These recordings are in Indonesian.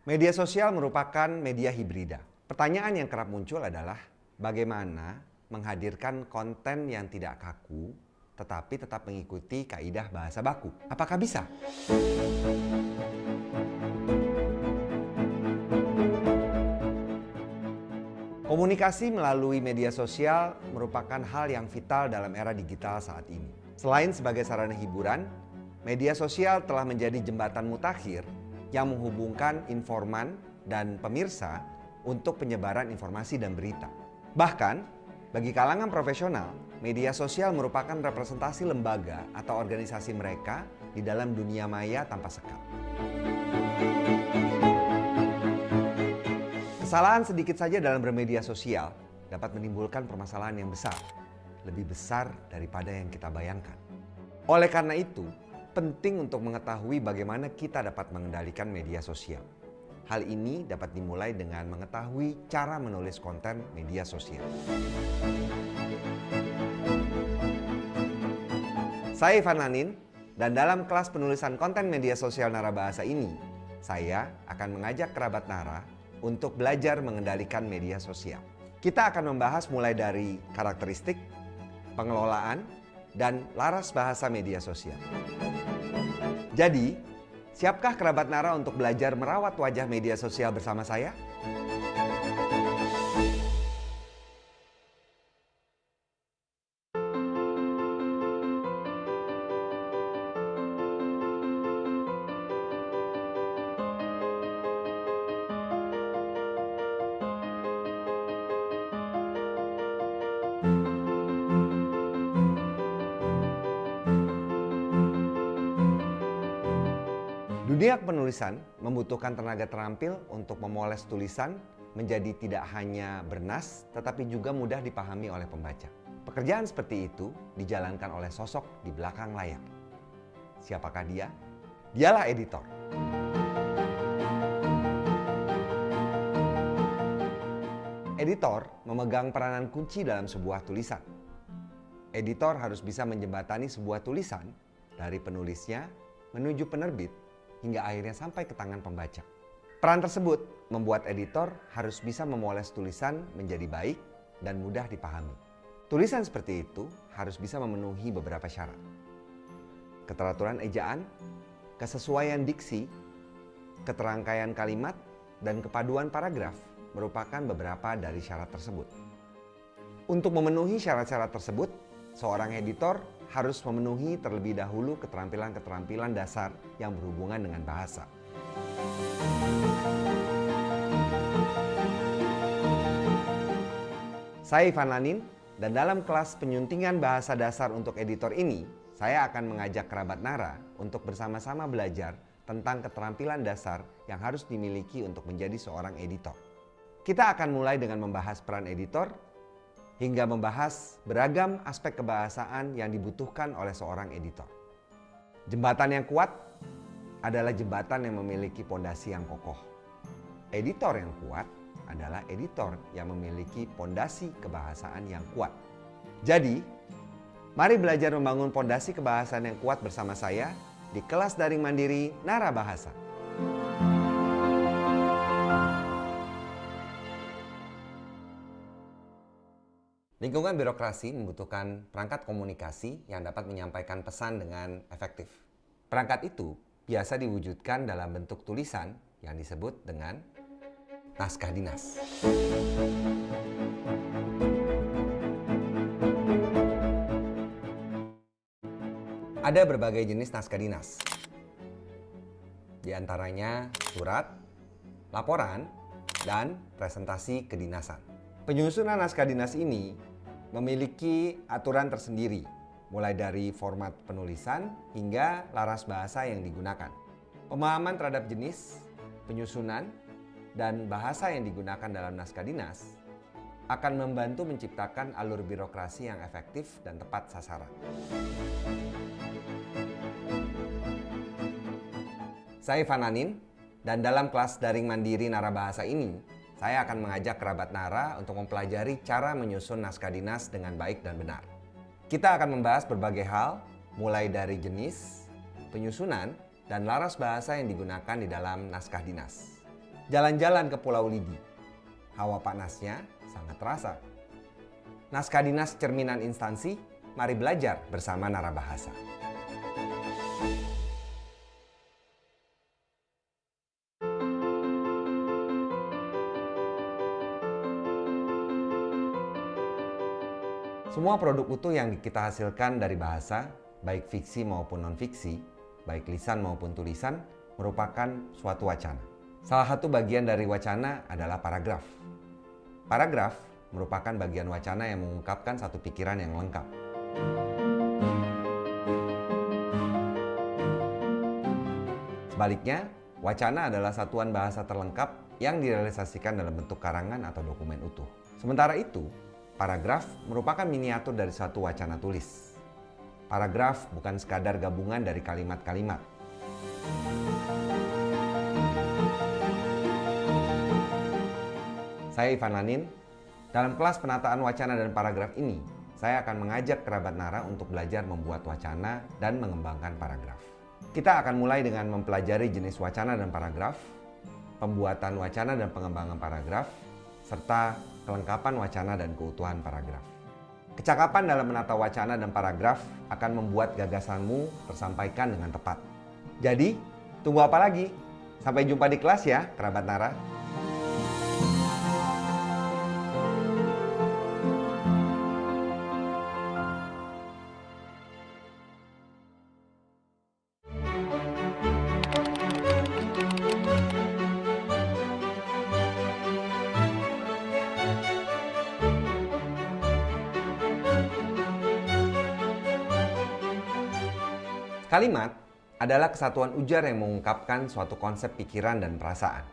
Media sosial merupakan media hibrida. Pertanyaan yang kerap muncul adalah bagaimana menghadirkan konten yang tidak kaku tetapi tetap mengikuti kaidah bahasa baku. Apakah bisa? Komunikasi melalui media sosial merupakan hal yang vital dalam era digital saat ini. Selain sebagai sarana hiburan, media sosial telah menjadi jembatan mutakhir yang menghubungkan informan dan pemirsa untuk penyebaran informasi dan berita. Bahkan, bagi kalangan profesional, media sosial merupakan representasi lembaga atau organisasi mereka di dalam dunia maya tanpa sekat. Kesalahan sedikit saja dalam bermedia sosial dapat menimbulkan permasalahan yang besar, lebih besar daripada yang kita bayangkan. Oleh karena itu, penting untuk mengetahui bagaimana kita dapat mengendalikan media sosial. Hal ini dapat dimulai dengan mengetahui cara menulis konten media sosial. Saya Ivan Lanin, dan dalam kelas penulisan konten media sosial Narabahasa ini, saya akan mengajak kerabat Nara untuk belajar mengendalikan media sosial. Kita akan membahas mulai dari karakteristik, pengelolaan, dan laras bahasa media sosial. Jadi, siapkah kerabat Nara untuk belajar merawat wajah media sosial bersama saya? Dunia penulisan membutuhkan tenaga terampil untuk memoles tulisan menjadi tidak hanya bernas, tetapi juga mudah dipahami oleh pembaca. Pekerjaan seperti itu dijalankan oleh sosok di belakang layar. Siapakah dia? Dialah editor. Editor memegang peranan kunci dalam sebuah tulisan. Editor harus bisa menjembatani sebuah tulisan dari penulisnya menuju penerbit hingga akhirnya sampai ke tangan pembaca. Peran tersebut membuat editor harus bisa memoles tulisan menjadi baik dan mudah dipahami. Tulisan seperti itu harus bisa memenuhi beberapa syarat. Keteraturan ejaan, kesesuaian diksi, keterangkaian kalimat, dan kepaduan paragraf merupakan beberapa dari syarat tersebut. Untuk memenuhi syarat-syarat tersebut, seorang editor harus memenuhi terlebih dahulu keterampilan-keterampilan dasar yang berhubungan dengan bahasa. Saya Ivan Lanin, dan dalam kelas penyuntingan bahasa dasar untuk editor ini, saya akan mengajak kerabat Nara untuk bersama-sama belajar tentang keterampilan dasar yang harus dimiliki untuk menjadi seorang editor. Kita akan mulai dengan membahas peran editor, hingga membahas beragam aspek kebahasaan yang dibutuhkan oleh seorang editor. Jembatan yang kuat adalah jembatan yang memiliki pondasi yang kokoh. Editor yang kuat adalah editor yang memiliki pondasi kebahasaan yang kuat. Jadi, mari belajar membangun pondasi kebahasaan yang kuat bersama saya di kelas daring mandiri Narabahasa. Lingkungan birokrasi membutuhkan perangkat komunikasi yang dapat menyampaikan pesan dengan efektif. Perangkat itu biasa diwujudkan dalam bentuk tulisan yang disebut dengan naskah dinas. Ada berbagai jenis naskah dinas. Di antaranya surat, laporan, dan presentasi kedinasan. Penyusunan naskah dinas ini memiliki aturan tersendiri, mulai dari format penulisan hingga laras bahasa yang digunakan. Pemahaman terhadap jenis, penyusunan, dan bahasa yang digunakan dalam naskah dinas akan membantu menciptakan alur birokrasi yang efektif dan tepat sasaran. Saya Ivan Lanin, dan dalam kelas daring mandiri Narabahasa ini, saya akan mengajak kerabat Nara untuk mempelajari cara menyusun naskah dinas dengan baik dan benar. Kita akan membahas berbagai hal, mulai dari jenis, penyusunan, dan laras bahasa yang digunakan di dalam naskah dinas. Jalan-jalan ke Pulau Lidi. Hawa panasnya sangat terasa. Naskah dinas cerminan instansi, mari belajar bersama Narabahasa. Semua produk utuh yang kita hasilkan dari bahasa, baik fiksi maupun non-fiksi, baik lisan maupun tulisan, merupakan suatu wacana. Salah satu bagian dari wacana adalah paragraf. Paragraf merupakan bagian wacana yang mengungkapkan satu pikiran yang lengkap. Sebaliknya, wacana adalah satuan bahasa terlengkap yang direalisasikan dalam bentuk karangan atau dokumen utuh. Sementara itu, paragraf merupakan miniatur dari suatu wacana tulis. Paragraf bukan sekadar gabungan dari kalimat-kalimat. Saya Ivan Lanin. Dalam kelas penataan wacana dan paragraf ini, saya akan mengajak kerabat Nara untuk belajar membuat wacana dan mengembangkan paragraf. Kita akan mulai dengan mempelajari jenis wacana dan paragraf, pembuatan wacana dan pengembangan paragraf, serta kelengkapan wacana dan keutuhan paragraf. Kecakapan dalam menata wacana dan paragraf akan membuat gagasanmu tersampaikan dengan tepat. Jadi, tunggu apa lagi? Sampai jumpa di kelas ya, kerabat Nara. Kalimat adalah kesatuan ujar yang mengungkapkan suatu konsep pikiran dan perasaan.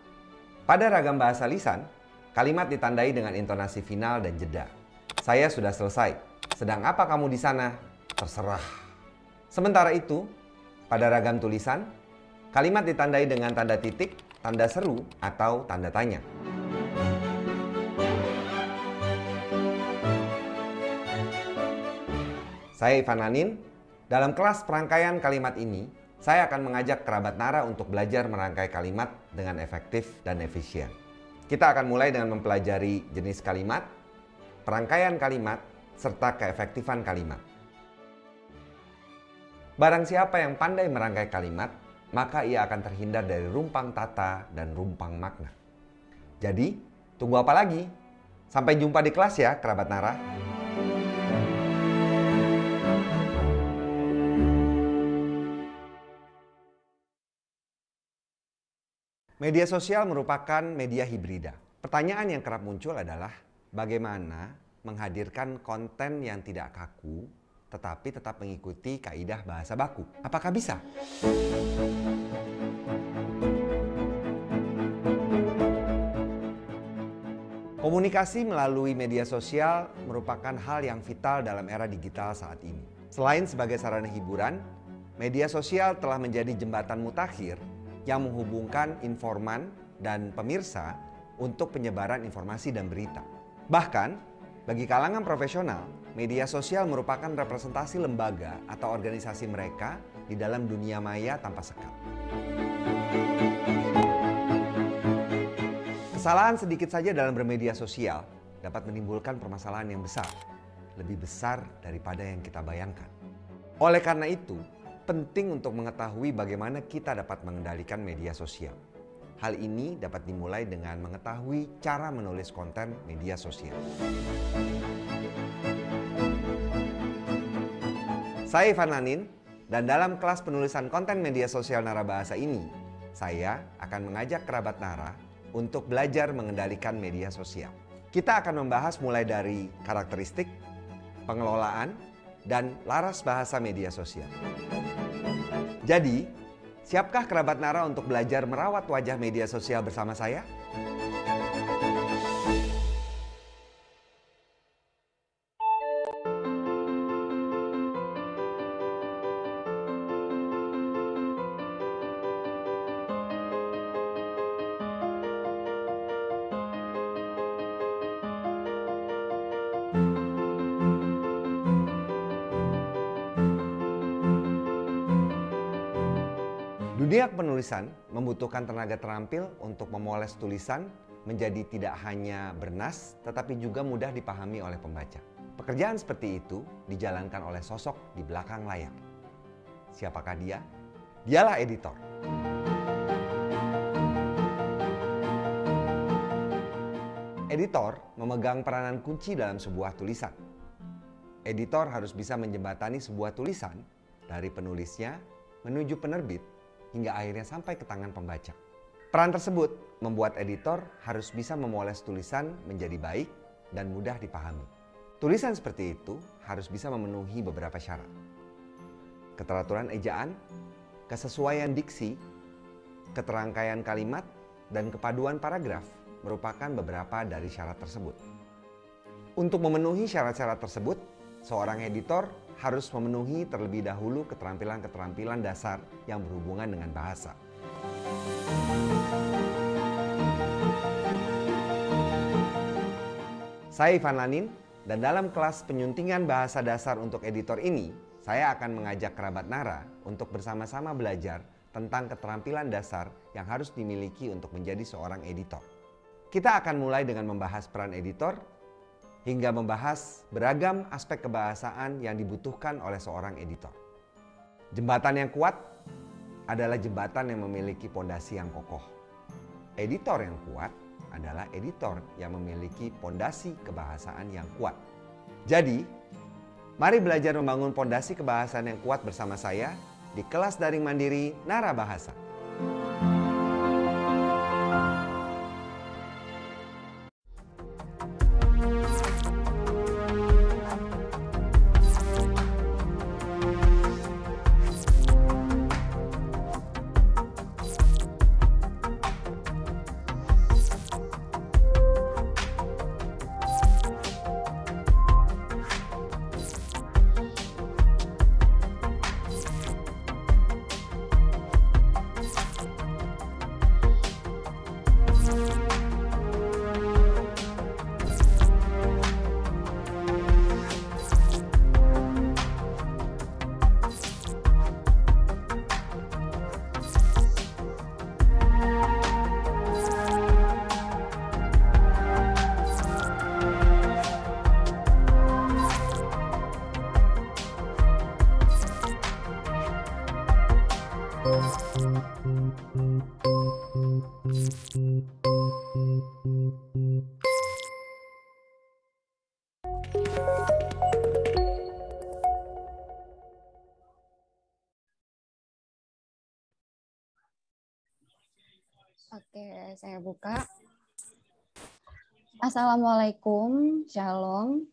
Pada ragam bahasa lisan, kalimat ditandai dengan intonasi final dan jeda. Saya sudah selesai. Sedang apa kamu di sana? Terserah. Sementara itu, pada ragam tulisan, kalimat ditandai dengan tanda titik, tanda seru, atau tanda tanya. Saya Ivan Lanin. Dalam kelas perangkaian kalimat ini, saya akan mengajak kerabat Nara untuk belajar merangkai kalimat dengan efektif dan efisien. Kita akan mulai dengan mempelajari jenis kalimat, perangkaian kalimat, serta keefektifan kalimat. Barang siapa yang pandai merangkai kalimat, maka ia akan terhindar dari rumpang tata dan rumpang makna. Jadi, tunggu apa lagi? Sampai jumpa di kelas ya, kerabat Nara. Media sosial merupakan media hibrida. Pertanyaan yang kerap muncul adalah bagaimana menghadirkan konten yang tidak kaku tetapi tetap mengikuti kaidah bahasa baku. Apakah bisa? Komunikasi melalui media sosial merupakan hal yang vital dalam era digital saat ini. Selain sebagai sarana hiburan, media sosial telah menjadi jembatan mutakhir yang menghubungkan informan dan pemirsa untuk penyebaran informasi dan berita. Bahkan, bagi kalangan profesional, media sosial merupakan representasi lembaga atau organisasi mereka di dalam dunia maya tanpa sekat. Kesalahan sedikit saja dalam bermedia sosial dapat menimbulkan permasalahan yang besar, lebih besar daripada yang kita bayangkan. Oleh karena itu, penting untuk mengetahui bagaimana kita dapat mengendalikan media sosial. Hal ini dapat dimulai dengan mengetahui cara menulis konten media sosial. Saya Ivan Lanin, dan dalam kelas penulisan konten media sosial Narabahasa ini, saya akan mengajak kerabat Nara untuk belajar mengendalikan media sosial. Kita akan membahas mulai dari karakteristik, pengelolaan, dan laras bahasa media sosial. Jadi, siapkah kerabat Nara untuk belajar merawat wajah media sosial bersama saya? Dunia penulisan membutuhkan tenaga terampil untuk memoles tulisan menjadi tidak hanya bernas, tetapi juga mudah dipahami oleh pembaca. Pekerjaan seperti itu dijalankan oleh sosok di belakang layar. Siapakah dia? Dialah editor. Editor memegang peranan kunci dalam sebuah tulisan. Editor harus bisa menjembatani sebuah tulisan dari penulisnya menuju penerbit hingga akhirnya sampai ke tangan pembaca. Peran tersebut membuat editor harus bisa memoles tulisan menjadi baik dan mudah dipahami. Tulisan seperti itu harus bisa memenuhi beberapa syarat. Keteraturan ejaan, kesesuaian diksi, keterangkaian kalimat, dan kepaduan paragraf merupakan beberapa dari syarat tersebut. Untuk memenuhi syarat-syarat tersebut, seorang editor harus memenuhi terlebih dahulu keterampilan-keterampilan dasar yang berhubungan dengan bahasa. Saya Ivan Lanin, dan dalam kelas penyuntingan bahasa dasar untuk editor ini, saya akan mengajak kerabat Nara untuk bersama-sama belajar tentang keterampilan dasar yang harus dimiliki untuk menjadi seorang editor. Kita akan mulai dengan membahas peran editor, hingga membahas beragam aspek kebahasaan yang dibutuhkan oleh seorang editor. Jembatan yang kuat adalah jembatan yang memiliki pondasi yang kokoh. Editor yang kuat adalah editor yang memiliki pondasi kebahasaan yang kuat. Jadi, mari belajar membangun pondasi kebahasaan yang kuat bersama saya di kelas daring mandiri Nara Bahasa. Oke, saya buka. Assalamualaikum, Shalom,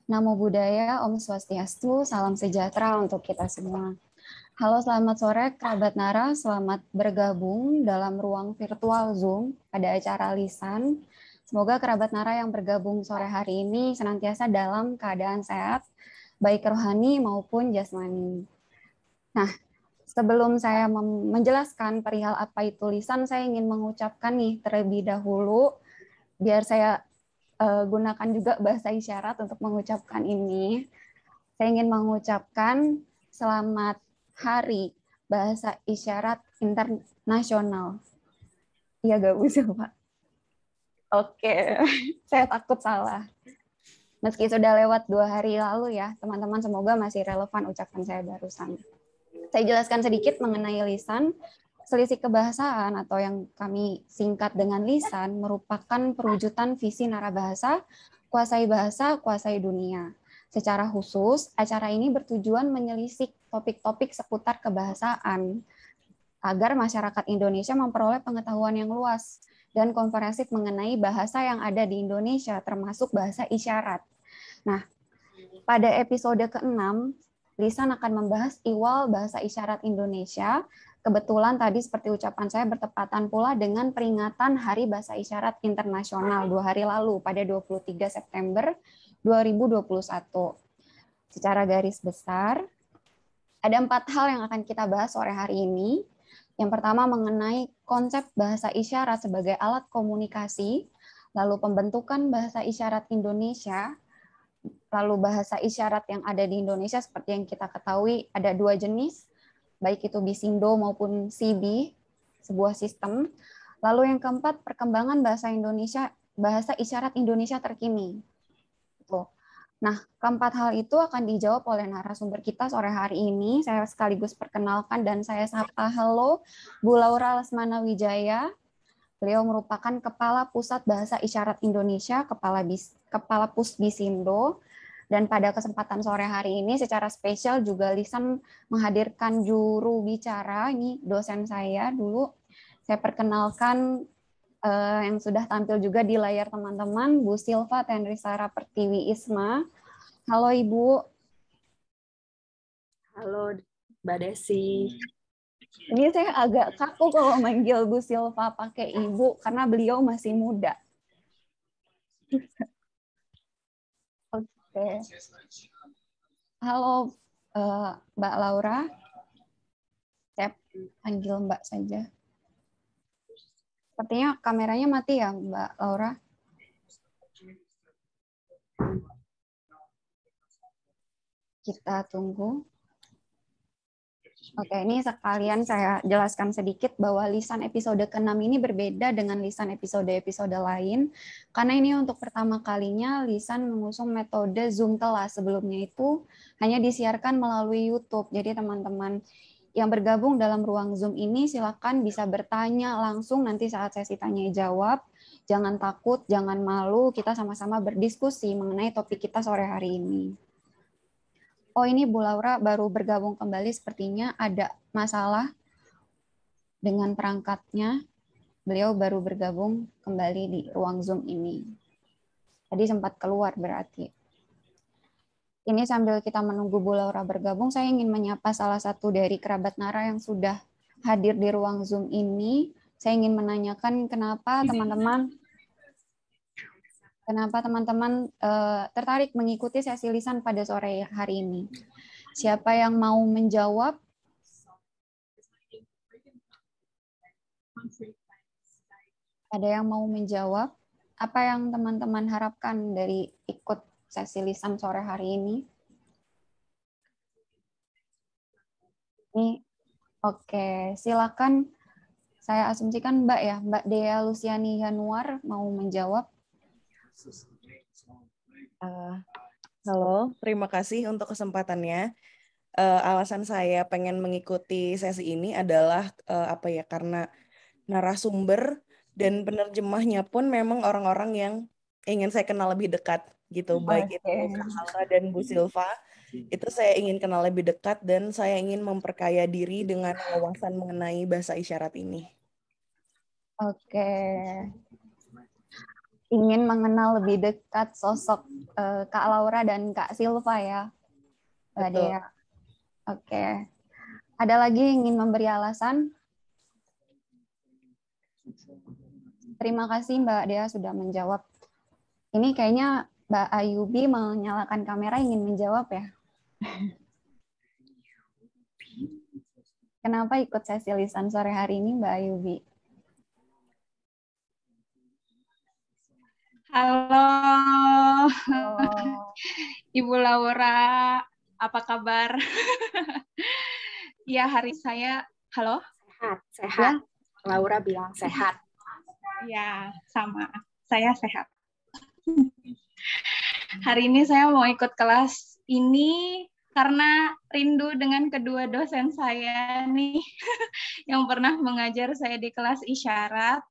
Namo Buddhaya, Om Swastiastu, salam sejahtera untuk kita semua. Halo, selamat sore kerabat Nara, selamat bergabung dalam ruang virtual Zoom pada acara lisan. Semoga kerabat Nara yang bergabung sore hari ini senantiasa dalam keadaan sehat, baik rohani maupun jasmani. Nah, sebelum saya menjelaskan perihal apa itu lisan, saya ingin mengucapkan nih terlebih dahulu, biar saya gunakan juga bahasa isyarat untuk mengucapkan ini. Saya ingin mengucapkan selamat Hari Bahasa Isyarat Internasional. Iya, gak usah, Pak. Oke, saya takut salah. Meski sudah lewat 2 hari lalu ya, teman-teman, semoga masih relevan ucapan saya barusan. Saya jelaskan sedikit mengenai lisan. Selisih kebahasaan atau yang kami singkat dengan lisan merupakan perwujudan visi narabahasa, kuasai dunia. Secara khusus, acara ini bertujuan menyelisik topik-topik seputar kebahasaan agar masyarakat Indonesia memperoleh pengetahuan yang luas dan komprehensif mengenai bahasa yang ada di Indonesia, termasuk bahasa isyarat. Nah, pada episode ke-6, Lisan akan membahas ihwal bahasa isyarat Indonesia. Kebetulan tadi seperti ucapan saya bertepatan pula dengan peringatan Hari Bahasa Isyarat Internasional 2 hari lalu pada 23 September 2021. Secara garis besar, ada 4 hal yang akan kita bahas sore hari ini. Yang pertama mengenai konsep bahasa isyarat sebagai alat komunikasi, lalu pembentukan bahasa isyarat Indonesia, lalu bahasa isyarat yang ada di Indonesia seperti yang kita ketahui ada 2 jenis, baik itu Bisindo maupun CB, sebuah sistem. Lalu yang keempat, perkembangan bahasa Indonesia, bahasa isyarat Indonesia terkini. Tuh. Nah, keempat hal itu akan dijawab oleh narasumber kita sore hari ini. Saya sekaligus perkenalkan dan saya sapa halo Bu Laura Lesmana Wijaya. Beliau merupakan Kepala Pusat Bahasa Isyarat Indonesia, Kepala Pusbisindo. Dan pada kesempatan sore hari ini secara spesial juga Lisan menghadirkan juru bicara, ini dosen saya dulu. Saya perkenalkan yang sudah tampil juga di layar teman-teman, Bu Silva Tenrisara Pertiwi Isma. Halo Ibu. Halo Mbak Desi. Ini saya agak kaku kalau manggil Bu Silva pakai Ibu karena beliau masih muda. Oke. Halo Mbak Laura. Saya panggil Mbak saja. Sepertinya kameranya mati ya, Mbak Laura. Kita tunggu. Oke, ini sekalian saya jelaskan sedikit bahwa lisan episode ke-6 ini berbeda dengan lisan episode-episode lain. Karena ini untuk pertama kalinya lisan mengusung metode Zoom kelas. Sebelumnya itu hanya disiarkan melalui YouTube. Jadi teman-teman yang bergabung dalam ruang Zoom ini silakan bisa bertanya langsung nanti saat sesi tanya jawab. Jangan takut, jangan malu, kita sama-sama berdiskusi mengenai topik kita sore hari ini. Oh, ini Bu Laura baru bergabung kembali, sepertinya ada masalah dengan perangkatnya. Beliau baru bergabung kembali di ruang Zoom ini. Tadi sempat keluar berarti. Ini sambil kita menunggu Bu Laura bergabung, saya ingin menyapa salah satu dari kerabat Nara yang sudah hadir di ruang Zoom ini. Saya ingin menanyakan kenapa teman-teman tertarik mengikuti sesi lisan pada sore hari ini. Siapa yang mau menjawab? Ada yang mau menjawab? Apa yang teman-teman harapkan dari ikut sesi lisan sore hari ini? Oke, silakan. Saya asumsikan Mbak ya, Mbak Dea Luciani Yanuar mau menjawab. Halo, terima kasih untuk kesempatannya. Alasan saya pengen mengikuti sesi ini adalah karena narasumber dan penerjemahnya pun memang orang-orang yang ingin saya kenal lebih dekat gitu, baik itu Kak Laura dan Bu Silva. Itu saya ingin kenal lebih dekat dan saya ingin memperkaya diri dengan wawasan mengenai bahasa isyarat ini. Oke. Ingin mengenal lebih dekat sosok Kak Laura dan Kak Silva ya, Mbak Dea. Oke. Ada lagi yang ingin memberi alasan? Terima kasih Mbak Dea sudah menjawab. Ini kayaknya Mbak Ayubi menyalakan kamera ingin menjawab ya. Kenapa ikut sesi lisan sore hari ini Mbak Ayubi? Halo. Ibu Laura, apa kabar? Ya, hari saya, halo? Sehat. Ya. Laura bilang sehat. Ya, sama. Saya sehat. Hari ini saya mau ikut kelas ini karena rindu dengan kedua dosen saya nih yang pernah mengajar saya di kelas isyarat.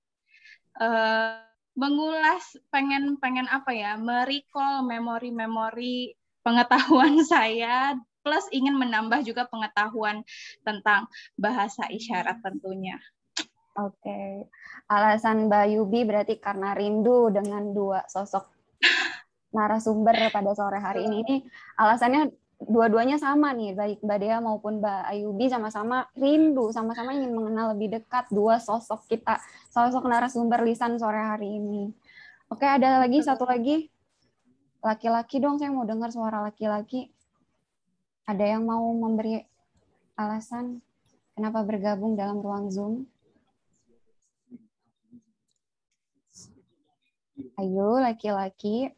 Mengulas pengen apa ya, merecall memori-memori pengetahuan saya plus ingin menambah juga pengetahuan tentang bahasa isyarat tentunya. Oke. Alasan Mbak Yubi berarti karena rindu dengan dua sosok narasumber pada sore hari ini. Ini alasannya dua-duanya sama nih, baik Mbak Dea maupun Mbak Ayubi sama-sama rindu, sama-sama ingin mengenal lebih dekat dua sosok kita, sosok narasumber lisan sore hari ini. Oke, ada lagi satu lagi. Laki-laki dong, saya mau dengar suara laki-laki. Ada yang mau memberi alasan kenapa bergabung dalam ruang Zoom? Ayo, laki-laki.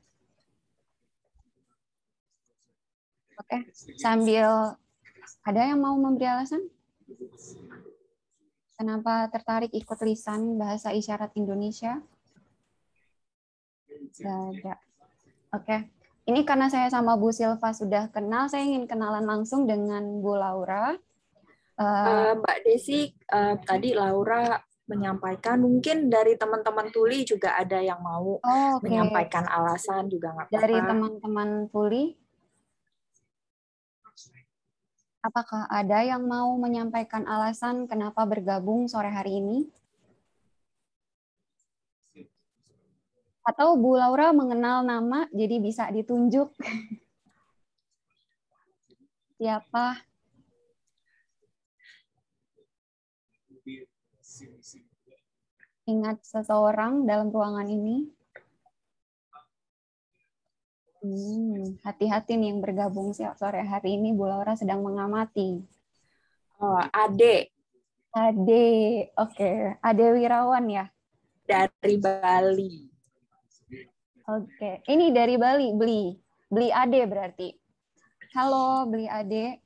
Oke, sambil ada yang mau memberi alasan? Kenapa tertarik ikut lisan bahasa isyarat Indonesia? Nggak ada. Oke. Ini karena saya sama Bu Silva sudah kenal, saya ingin kenalan langsung dengan Bu Laura. Mbak Desi, tadi Laura menyampaikan, mungkin dari teman-teman Tuli juga ada yang mau menyampaikan alasan juga nggak apa-apa. Dari teman-teman Tuli, apakah ada yang mau menyampaikan alasan kenapa bergabung sore hari ini? Atau Bu Laura mengenal nama, jadi bisa ditunjuk. Siapa? Ingat seseorang dalam ruangan ini? Hati-hati nih yang bergabung sore hari ini. Bu Laura sedang mengamati. Oh, Ade. Ade, oke. Ade Wirawan ya? Dari Bali. Oke, ini dari Bali, Beli Ade berarti. Halo, Beli Ade.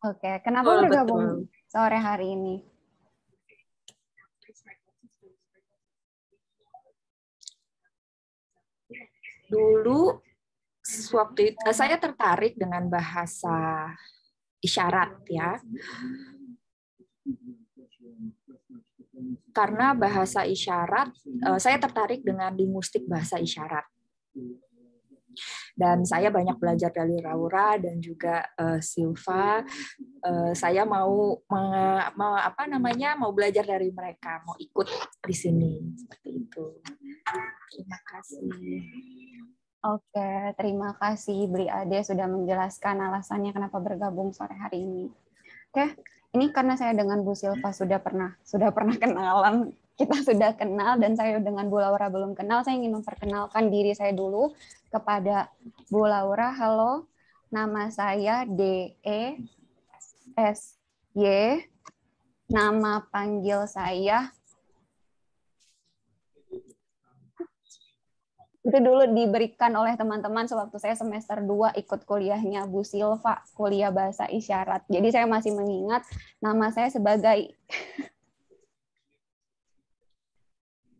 Oke, kenapa bergabung sore hari ini? Dulu, waktu itu, saya tertarik dengan bahasa isyarat ya. Karena bahasa isyarat, saya tertarik dengan linguistik bahasa isyarat. Dan saya banyak belajar dari Laura dan juga Silva. Saya mau belajar dari mereka, mau ikut di sini seperti itu. Terima kasih. Oke, terima kasih Beli Ade sudah menjelaskan alasannya kenapa bergabung sore hari ini. Oke, ini karena saya dengan Bu Silva sudah pernah kenalan, kita sudah kenal dan saya dengan Bu Laura belum kenal. Saya ingin memperkenalkan diri saya dulu kepada Bu Laura. Halo, nama saya DE SY. Nama panggil saya itu dulu diberikan oleh teman-teman sewaktu saya semester 2 ikut kuliahnya Bu Silva, kuliah bahasa isyarat. Jadi saya masih mengingat nama saya sebagai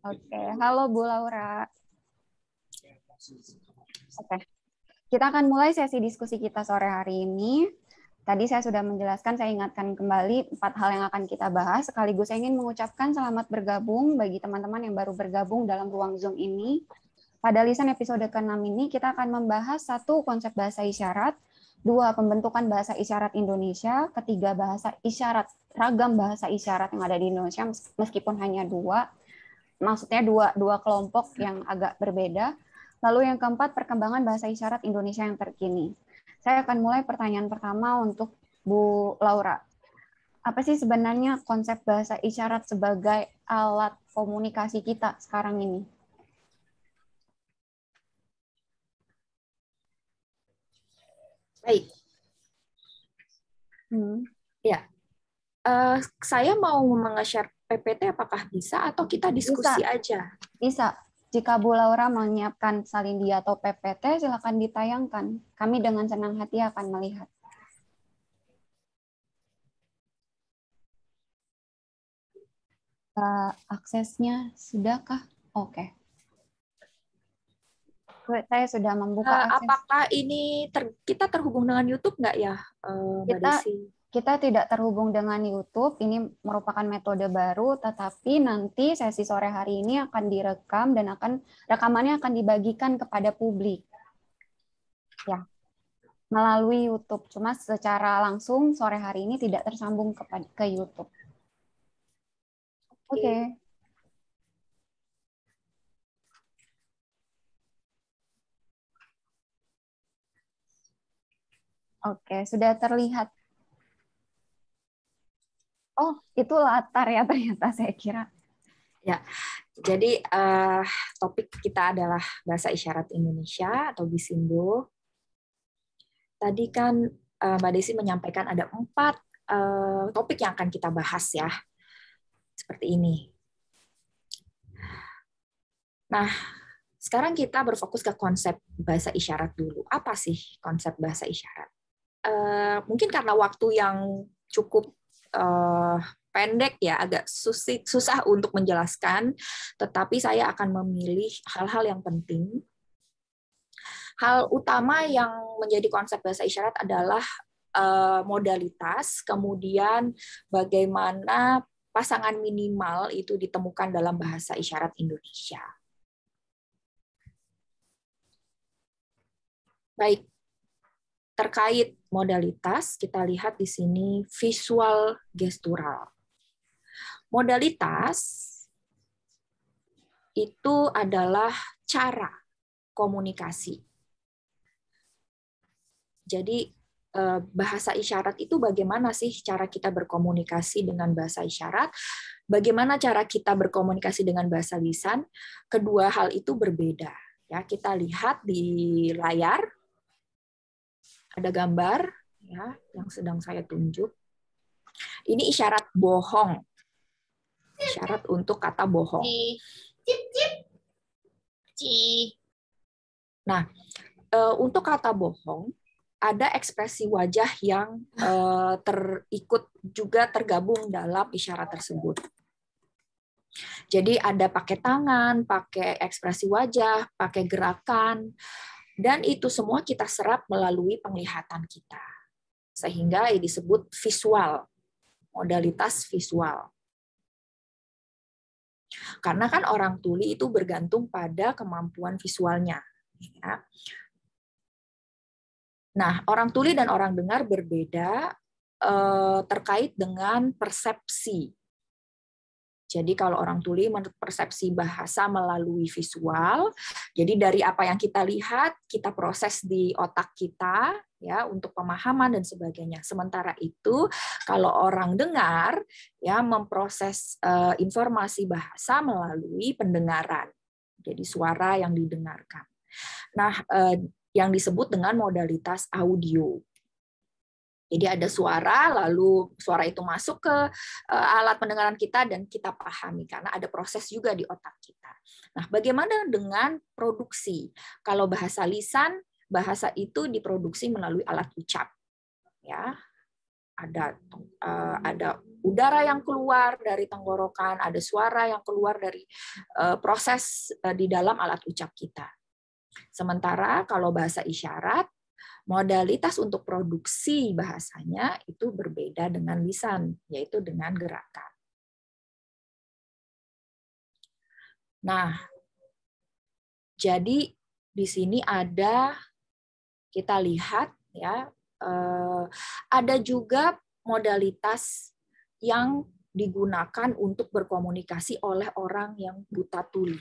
Oke, halo Bu Laura. Oke. Kita akan mulai sesi diskusi kita sore hari ini. Tadi saya sudah menjelaskan, saya ingatkan kembali 4 hal yang akan kita bahas. Sekaligus saya ingin mengucapkan selamat bergabung bagi teman-teman yang baru bergabung dalam ruang Zoom ini. Pada lisan episode ke-6 ini, kita akan membahas 1. Konsep bahasa isyarat, 2. Pembentukan bahasa isyarat Indonesia, 3. Bahasa isyarat, ragam bahasa isyarat yang ada di Indonesia, meskipun hanya 2, maksudnya dua kelompok yang agak berbeda. Lalu yang keempat, perkembangan bahasa isyarat Indonesia yang terkini. Saya akan mulai pertanyaan pertama untuk Bu Laura. Apa sih sebenarnya konsep bahasa isyarat sebagai alat komunikasi kita sekarang ini? Baik. Ya, saya mau meng-share PPT apakah bisa atau kita diskusi aja? Bisa. Jika Bu Laura menyiapkan Salindia atau PPT, silakan ditayangkan. Kami dengan senang hati akan melihat. Aksesnya sudahkah? Oke. Saya sudah membuka akses. Apakah ini kita terhubung dengan YouTube nggak ya, Mbak Desi? Kita tidak terhubung dengan YouTube, ini merupakan metode baru, tetapi nanti sesi sore hari ini akan direkam dan rekamannya akan dibagikan kepada publik. Ya, melalui YouTube. Cuma secara langsung sore hari ini tidak tersambung ke YouTube. Oke. Oke, sudah terlihat. Oh, itu latar ya ternyata saya kira. Ya, jadi topik kita adalah bahasa isyarat Indonesia atau Bisindo. Tadi kan Mbak Desi menyampaikan ada 4 topik yang akan kita bahas ya, seperti ini. Nah, sekarang kita berfokus ke konsep bahasa isyarat dulu. Apa sih konsep bahasa isyarat? mungkin karena waktu yang cukup pendek ya, agak susah untuk menjelaskan, tetapi saya akan memilih hal-hal yang penting. Hal utama yang menjadi konsep bahasa isyarat adalah modalitas, kemudian bagaimana pasangan minimal itu ditemukan dalam bahasa isyarat Indonesia. Baik, terkait modalitas, kita lihat di sini visual gestural. Modalitas itu adalah cara komunikasi. Jadi bahasa isyarat itu bagaimana sih cara kita berkomunikasi dengan bahasa isyarat? Bagaimana cara kita berkomunikasi dengan bahasa lisan? Kedua hal itu berbeda. Ya, kita lihat di layar ada gambar ya yang sedang saya tunjuk. Ini isyarat bohong. Isyarat untuk kata bohong. Nah, untuk kata bohong ada ekspresi wajah yang juga tergabung dalam isyarat tersebut. Jadi ada pakai tangan, pakai ekspresi wajah, pakai gerakan, dan itu semua kita serap melalui penglihatan kita. Sehingga disebut visual, modalitas visual. Karena kan orang tuli itu bergantung pada kemampuan visualnya. Ya. Nah, orang tuli dan orang dengar berbeda terkait dengan persepsi. Jadi kalau orang tuli persepsi bahasa melalui visual, jadi dari apa yang kita lihat, kita proses di otak kita ya untuk pemahaman dan sebagainya. Sementara itu, kalau orang dengar ya memproses informasi bahasa melalui pendengaran. Jadi suara yang didengarkan. Nah, yang disebut dengan modalitas audio. Jadi ada suara, lalu suara itu masuk ke alat pendengaran kita dan kita pahami karena ada proses juga di otak kita. Nah, bagaimana dengan produksi? Kalau bahasa lisan, bahasa itu diproduksi melalui alat ucap. Ya, ada udara yang keluar dari tenggorokan, ada suara yang keluar dari proses di dalam alat ucap kita. Sementara kalau bahasa isyarat, modalitas untuk produksi bahasanya itu berbeda dengan lisan, yaitu dengan gerakan. Nah, jadi di sini kita lihat ya, ada juga modalitas yang digunakan untuk berkomunikasi oleh orang yang buta tuli.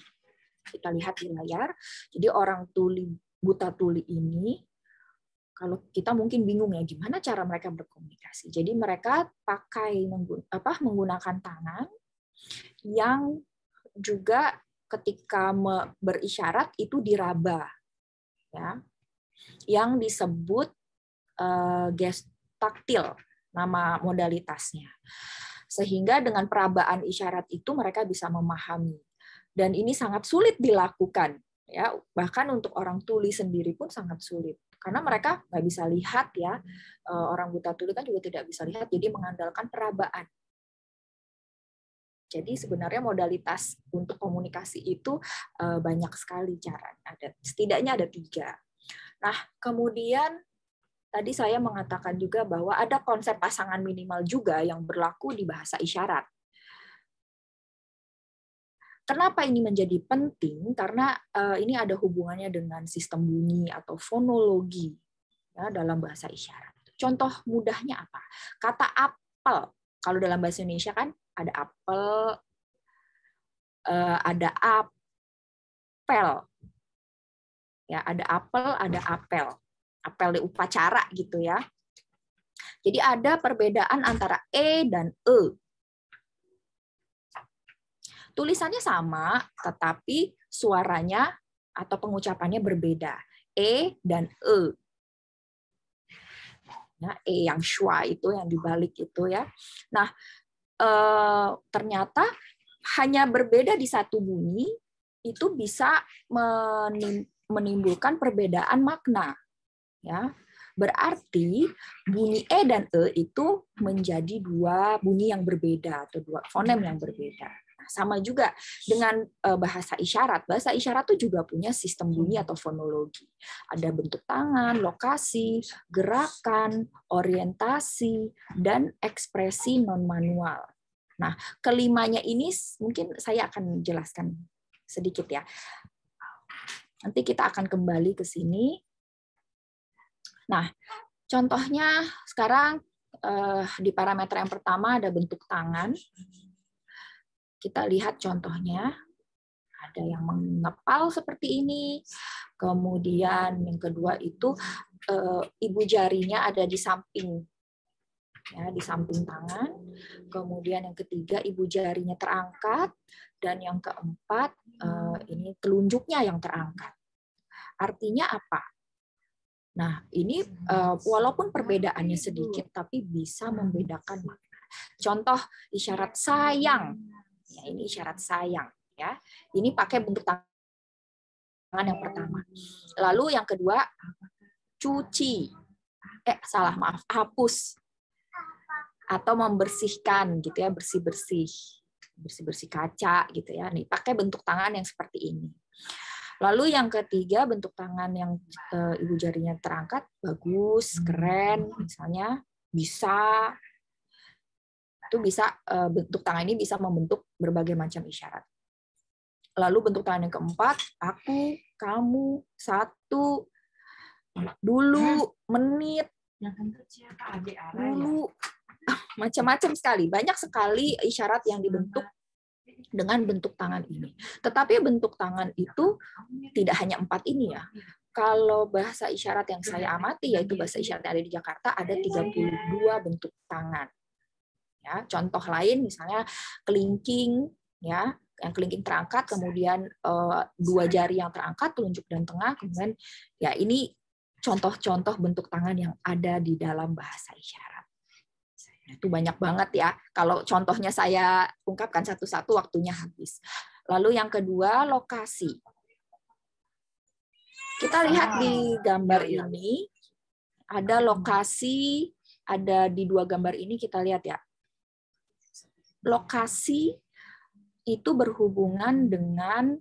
Kita lihat di layar. Jadi orang tuli buta tuli ini, kalau kita mungkin bingung ya gimana cara mereka berkomunikasi. Jadi mereka menggunakan tangan yang juga ketika berisyarat itu diraba, ya, yang disebut gestaktil, nama modalitasnya. Sehingga dengan perabaan isyarat itu mereka bisa memahami. Dan ini sangat sulit dilakukan, ya, bahkan untuk orang tuli sendiri pun sangat sulit. Karena mereka nggak bisa lihat ya, orang buta tuli kan juga tidak bisa lihat, jadi mengandalkan perabaan. Jadi sebenarnya modalitas untuk komunikasi itu banyak sekali caranya. Setidaknya ada 3. Nah, kemudian tadi saya mengatakan juga bahwa ada konsep pasangan minimal juga yang berlaku di bahasa isyarat. Kenapa ini menjadi penting? Karena ini ada hubungannya dengan sistem bunyi atau fonologi ya, dalam bahasa isyarat. Contoh mudahnya apa? Kata apel. Kalau dalam bahasa Indonesia kan ada apel, ada apel. Ya, ada apel, ada apel. Apel di upacara gitu ya. Jadi ada perbedaan antara e dan e. Tulisannya sama, tetapi suaranya atau pengucapannya berbeda. E dan e. Ya, e yang schwa itu, yang dibalik itu ya. Nah, ternyata hanya berbeda di satu bunyi, itu bisa menimbulkan perbedaan makna. Ya. Berarti bunyi E dan E itu menjadi dua bunyi yang berbeda atau dua fonem yang berbeda. Nah, sama juga dengan bahasa isyarat. Bahasa isyarat itu juga punya sistem bunyi atau fonologi. Ada bentuk tangan, lokasi, gerakan, orientasi, dan ekspresi non-manual. Nah, kelimanya ini mungkin saya akan jelaskan sedikit ya. Nanti kita akan kembali ke sini. Nah, contohnya sekarang di parameter yang pertama ada bentuk tangan. Kita lihat contohnya. Ada yang mengepal seperti ini. Kemudian yang kedua itu ibu jarinya ada di samping, ya, di samping tangan. Kemudian yang ketiga ibu jarinya terangkat. Dan yang keempat ini telunjuknya yang terangkat. Artinya apa? Nah, ini walaupun perbedaannya sedikit, tapi bisa membedakan makna. Contoh isyarat sayang. Ya, ini isyarat sayang. Ya, ini pakai bentuk tangan yang pertama. Lalu yang kedua, cuci. Maaf, hapus. Atau membersihkan, gitu ya, bersih-bersih kaca, gitu ya. Nih, pakai bentuk tangan yang seperti ini. Lalu yang ketiga, bentuk tangan yang ibu jarinya terangkat, bagus, keren, misalnya bisa. Itu bisa, bentuk tangan ini bisa membentuk berbagai macam isyarat. Lalu bentuk tangan yang keempat, aku, kamu, satu, dulu, menit, dulu, macam-macam sekali. Banyak sekali isyarat yang dibentuk dengan bentuk tangan ini. Tetapi bentuk tangan itu tidak hanya 4 ini ya. Kalau bahasa isyarat yang saya amati, yaitu bahasa isyarat yang ada di Jakarta, ada 32 bentuk tangan. Ya, contoh lain misalnya kelingking, ya, yang kelingking terangkat, kemudian 2 jari yang terangkat, telunjuk dan tengah, kemudian ya ini contoh-contoh bentuk tangan yang ada di dalam bahasa isyarat. Itu banyak banget ya. Kalau contohnya saya ungkapkan satu-satu, waktunya habis. Lalu yang kedua, lokasi. Kita lihat di gambar ini, ada lokasi, ada di 2 gambar ini, kita lihat ya. Lokasi itu berhubungan dengan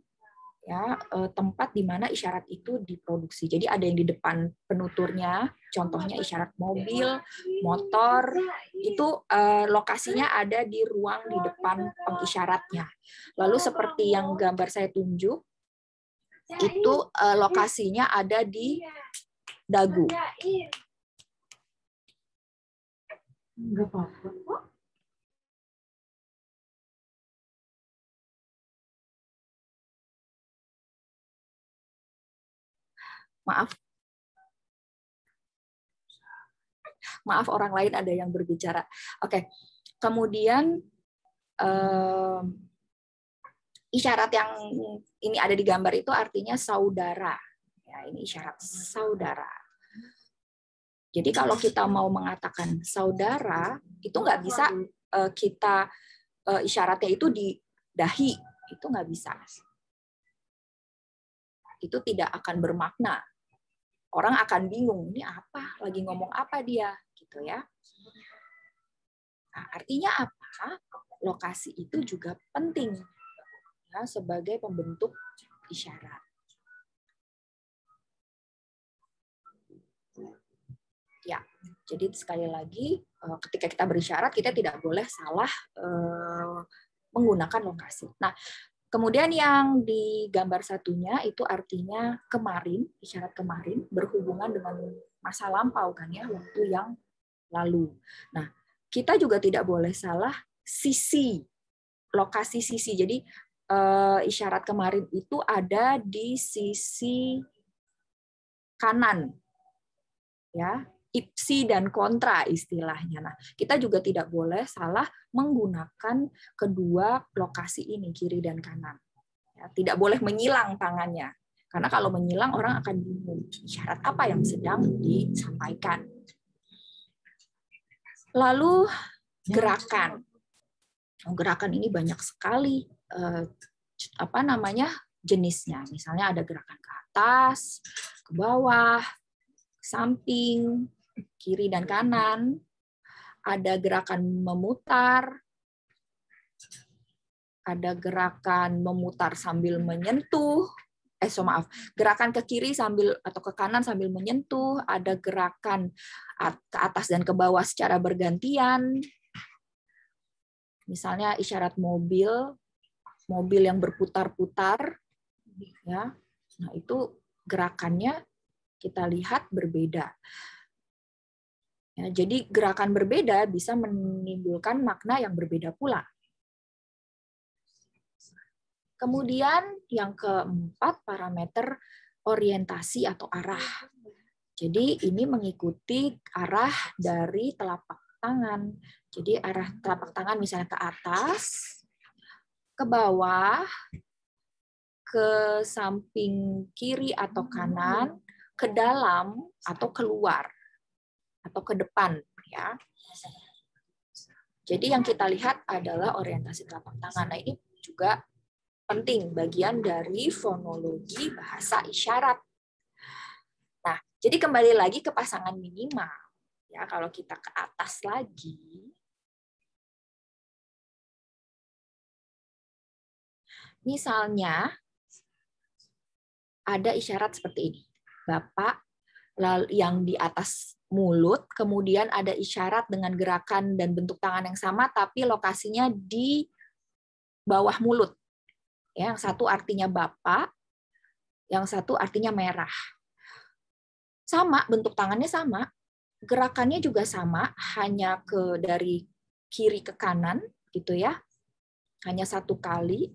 ya tempat di mana isyarat itu diproduksi. Jadi ada yang di depan penuturnya, contohnya isyarat mobil, motor, itu lokasinya ada di ruang di depan pengisyaratnya. Lalu seperti yang gambar saya tunjuk, itu lokasinya ada di dagu. Enggak apa-apa kok. Maaf orang lain ada yang berbicara. Oke. Kemudian isyarat yang ini ada di gambar itu artinya saudara. Ya, ini isyarat saudara. Jadi kalau kita mau mengatakan saudara, itu nggak bisa kita isyaratnya itu di dahi, itu nggak bisa. Itu tidak akan bermakna. Orang akan bingung, ini apa? Lagi ngomong apa dia? Gitu ya. Nah, artinya apa? Lokasi itu juga penting ya, sebagai pembentuk isyarat. Ya, jadi sekali lagi, ketika kita berisyarat, kita tidak boleh salah menggunakan lokasi. Nah, kemudian yang di gambar satunya itu artinya kemarin, isyarat kemarin berhubungan dengan masa lampau kan ya, waktu yang lalu. Nah, kita juga tidak boleh salah sisi, lokasi sisi. Jadi isyarat kemarin itu ada di sisi kanan. Ya, ipsi dan kontra istilahnya. Nah, kita juga tidak boleh salah menggunakan kedua lokasi ini, kiri dan kanan. Ya, tidak boleh menyilang tangannya. Karena kalau menyilang, orang akan bingung isyarat apa yang sedang disampaikan. Lalu gerakan. Gerakan ini banyak sekali jenisnya. Misalnya ada gerakan ke atas, ke bawah, ke samping, kiri dan kanan, ada gerakan memutar, ada gerakan memutar sambil menyentuh, gerakan ke kiri sambil atau ke kanan sambil menyentuh, ada gerakan ke atas dan ke bawah secara bergantian. Misalnya isyarat mobil yang berputar-putar, ya. Nah, itu gerakannya kita lihat berbeda. Ya, jadi gerakan berbeda bisa menimbulkan makna yang berbeda pula. Kemudian yang keempat, parameter orientasi atau arah. Jadi ini mengikuti arah dari telapak tangan. Jadi arah telapak tangan misalnya ke atas, ke bawah, ke samping kiri atau kanan, ke dalam atau keluar, atau ke depan. Ya. Jadi yang kita lihat adalah orientasi telapak tangan. Nah, ini juga penting, bagian dari fonologi bahasa isyarat. Nah, jadi kembali lagi ke pasangan minimal. Ya, kalau kita ke atas lagi, misalnya ada isyarat seperti ini. Bapak yang di atas mulut, kemudian ada isyarat dengan gerakan dan bentuk tangan yang sama, tapi lokasinya di bawah mulut. Yang satu artinya Bapak, yang satu artinya merah. Sama, bentuk tangannya sama, gerakannya juga sama, hanya dari kiri ke kanan, gitu ya. Hanya satu kali.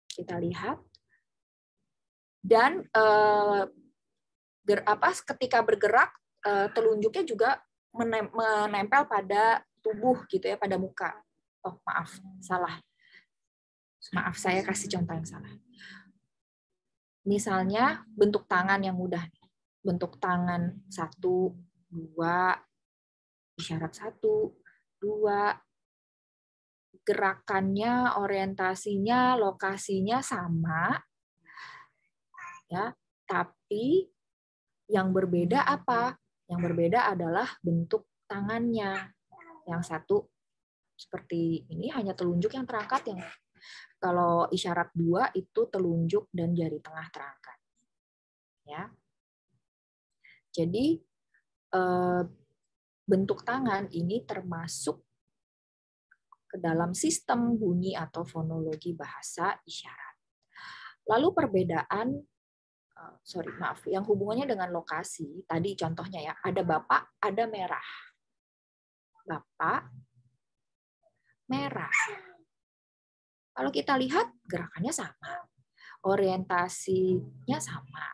Kita lihat. Dan ketika bergerak, telunjuknya juga menempel pada tubuh, gitu ya, pada muka. Oh, maaf, salah. Maaf, saya kasih contoh yang salah. Misalnya bentuk tangan yang mudah. Bentuk tangan 1, 2, isyarat 1, 2, gerakannya, orientasinya, lokasinya sama. Ya, tapi yang berbeda apa? Yang berbeda adalah bentuk tangannya. Yang satu seperti ini hanya telunjuk yang terangkat, yang kalau isyarat 2 itu telunjuk dan jari tengah terangkat. Ya. Jadi bentuk tangan ini termasuk ke dalam sistem bunyi atau fonologi bahasa isyarat. Lalu perbedaan, yang hubungannya dengan lokasi, tadi contohnya ya, ada Bapak, ada merah. Bapak, merah. Kalau kita lihat, gerakannya sama, orientasinya sama,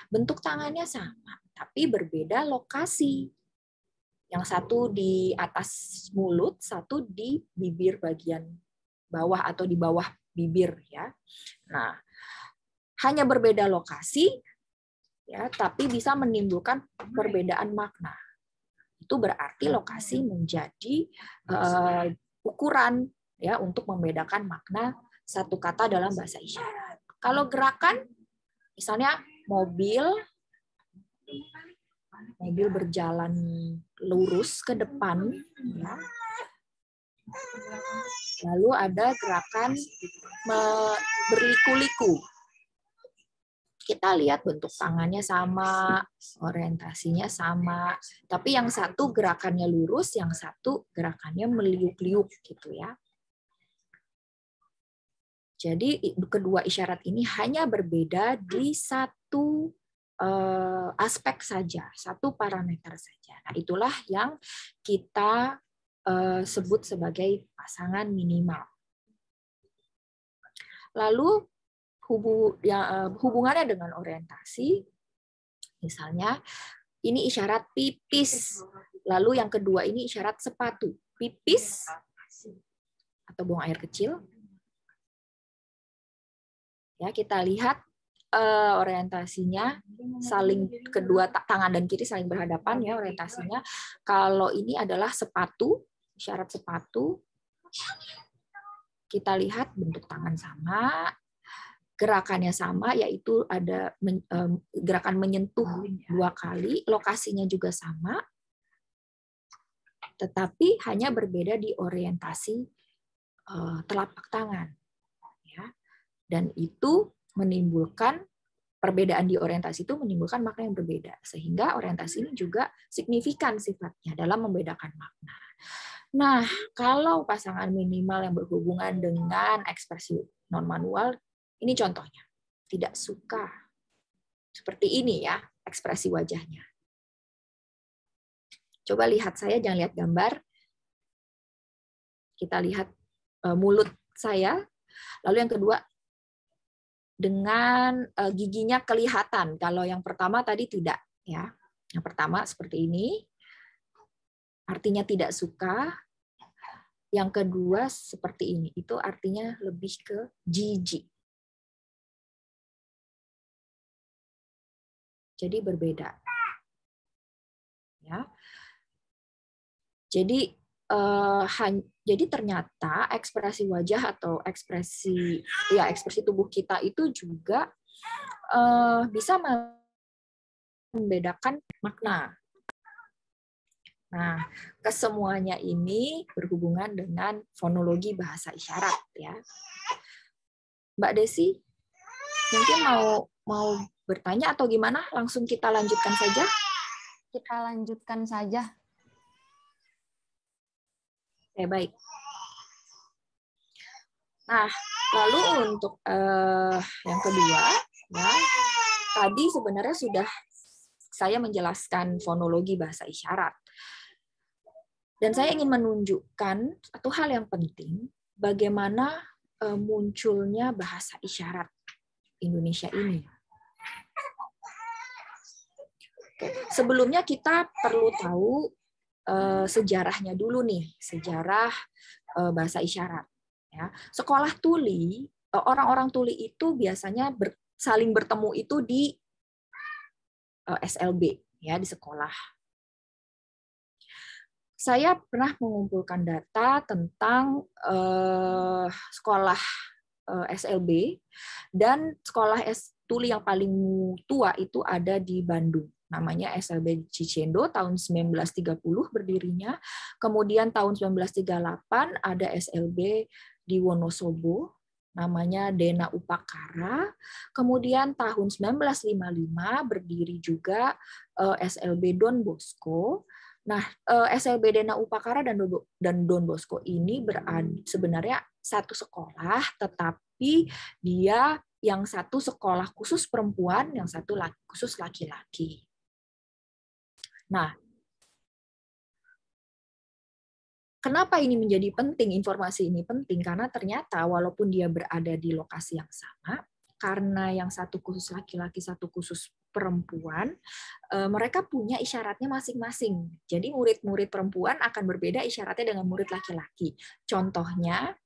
bentuk tangannya sama, tapi berbeda lokasi. Yang satu di atas mulut, satu di bibir bagian bawah atau di bawah bibir, ya. Nah, hanya berbeda lokasi, ya, tapi bisa menimbulkan perbedaan makna. Itu berarti lokasi menjadi ukuran, ya, untuk membedakan makna satu kata dalam bahasa isyarat. Kalau gerakan, misalnya mobil berjalan lurus ke depan, ya. Lalu ada gerakan berliku-liku. Kita lihat bentuk tangannya sama, orientasinya sama, tapi yang satu gerakannya lurus, yang satu gerakannya meliuk-liuk, gitu ya. Jadi kedua isyarat ini hanya berbeda di satu aspek saja, satu parameter saja. Nah, itulah yang kita sebut sebagai pasangan minimal. Lalu hubungannya dengan orientasi, misalnya ini isyarat pipis, lalu yang kedua ini isyarat sepatu. Pipis atau buang air kecil. Ya, kita lihat orientasinya saling, kedua tangan dan kiri saling berhadapan, ya, orientasinya. Kalau ini adalah sepatu, isyarat sepatu, kita lihat bentuk tangan sama, gerakannya sama, yaitu ada gerakan menyentuh 2 kali, lokasinya juga sama, tetapi hanya berbeda di orientasi telapak tangan. Ya. Dan itu menimbulkan perbedaan di orientasi itu menimbulkan makna yang berbeda, sehingga orientasi ini juga signifikan sifatnya dalam membedakan makna. Nah, kalau pasangan minimal yang berhubungan dengan ekspresi non-manual, ini contohnya. Tidak suka. Seperti ini ya, ekspresi wajahnya. Coba lihat saya, jangan lihat gambar. Kita lihat mulut saya. Lalu yang kedua, dengan giginya kelihatan. Kalau yang pertama tadi tidak. Ya. Yang pertama seperti ini. Artinya tidak suka. Yang kedua seperti ini. Itu artinya lebih ke jijik. Jadi berbeda. Ya. Jadi ternyata ekspresi wajah atau ekspresi tubuh kita itu juga bisa membedakan makna. Nah, kesemuanya ini berhubungan dengan fonologi bahasa isyarat ya. Mbak Desi, mungkin mau bertanya atau gimana? Langsung kita lanjutkan saja. Kita lanjutkan saja. Oke, baik. Nah, lalu untuk yang kedua, ya, tadi sebenarnya sudah saya menjelaskan fonologi bahasa isyarat. Dan saya ingin menunjukkan satu hal yang penting, bagaimana munculnya bahasa isyarat Indonesia ini. Oke. Sebelumnya kita perlu tahu sejarahnya dulu nih, sejarah bahasa isyarat. Ya. Sekolah tuli, orang-orang tuli itu biasanya saling bertemu itu di SLB, ya, di sekolah. Saya pernah mengumpulkan data tentang sekolah SLB, dan sekolah tuli yang paling tua itu ada di Bandung. Namanya SLB Cicendo, tahun 1930 berdirinya. Kemudian tahun 1938 ada SLB di Wonosobo, namanya Dena Upakara. Kemudian tahun 1955 berdiri juga SLB Don Bosco. Nah, SLB Dena Upakara dan Don Bosco ini sebenarnya satu sekolah, tetapi dia yang satu sekolah khusus perempuan, yang satu khusus laki-laki. Nah, kenapa ini menjadi penting, informasi ini penting? Karena ternyata walaupun dia berada di lokasi yang sama, karena yang satu khusus laki-laki, satu khusus perempuan, mereka punya isyaratnya masing-masing. Jadi murid-murid perempuan akan berbeda isyaratnya dengan murid laki-laki. Contohnya,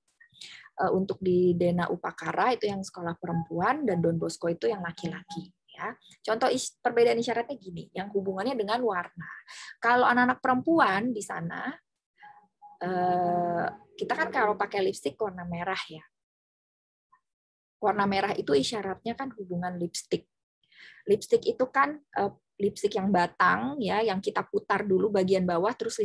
untuk di Dena Upakara itu yang sekolah perempuan, dan Don Bosco itu yang laki-laki. Ya. Contoh perbedaan isyaratnya gini, yang hubungannya dengan warna. Kalau anak-anak perempuan di sana, kita kan kalau pakai lipstik warna merah ya. Warna merah itu isyaratnya kan hubungan lipstik. Lipstik itu kan lipstik yang batang ya, yang kita putar dulu bagian bawah, terus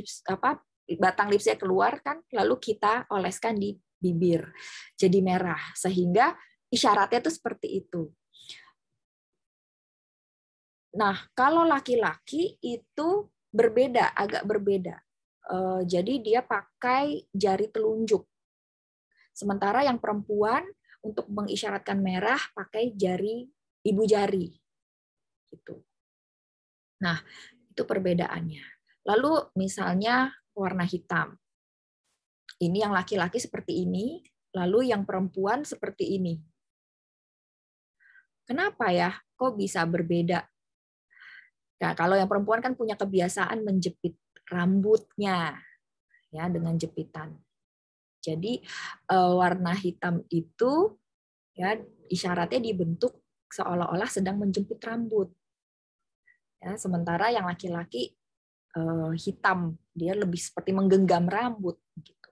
batang lipstiknya keluar kan, lalu kita oleskan di bibir jadi merah, sehingga isyaratnya itu seperti itu. Nah, kalau laki-laki itu berbeda, agak berbeda. Jadi dia pakai jari telunjuk. Sementara yang perempuan untuk mengisyaratkan merah pakai jari ibu jari. Gitu. Nah, itu perbedaannya. Lalu misalnya warna hitam. Ini yang laki-laki seperti ini, lalu yang perempuan seperti ini. Kenapa ya? Kok bisa berbeda? Nah, kalau yang perempuan kan punya kebiasaan menjepit rambutnya ya dengan jepitan. Jadi warna hitam itu ya isyaratnya dibentuk seolah-olah sedang menjepit rambut. Ya, sementara yang laki-laki hitam, dia lebih seperti menggenggam rambut gitu.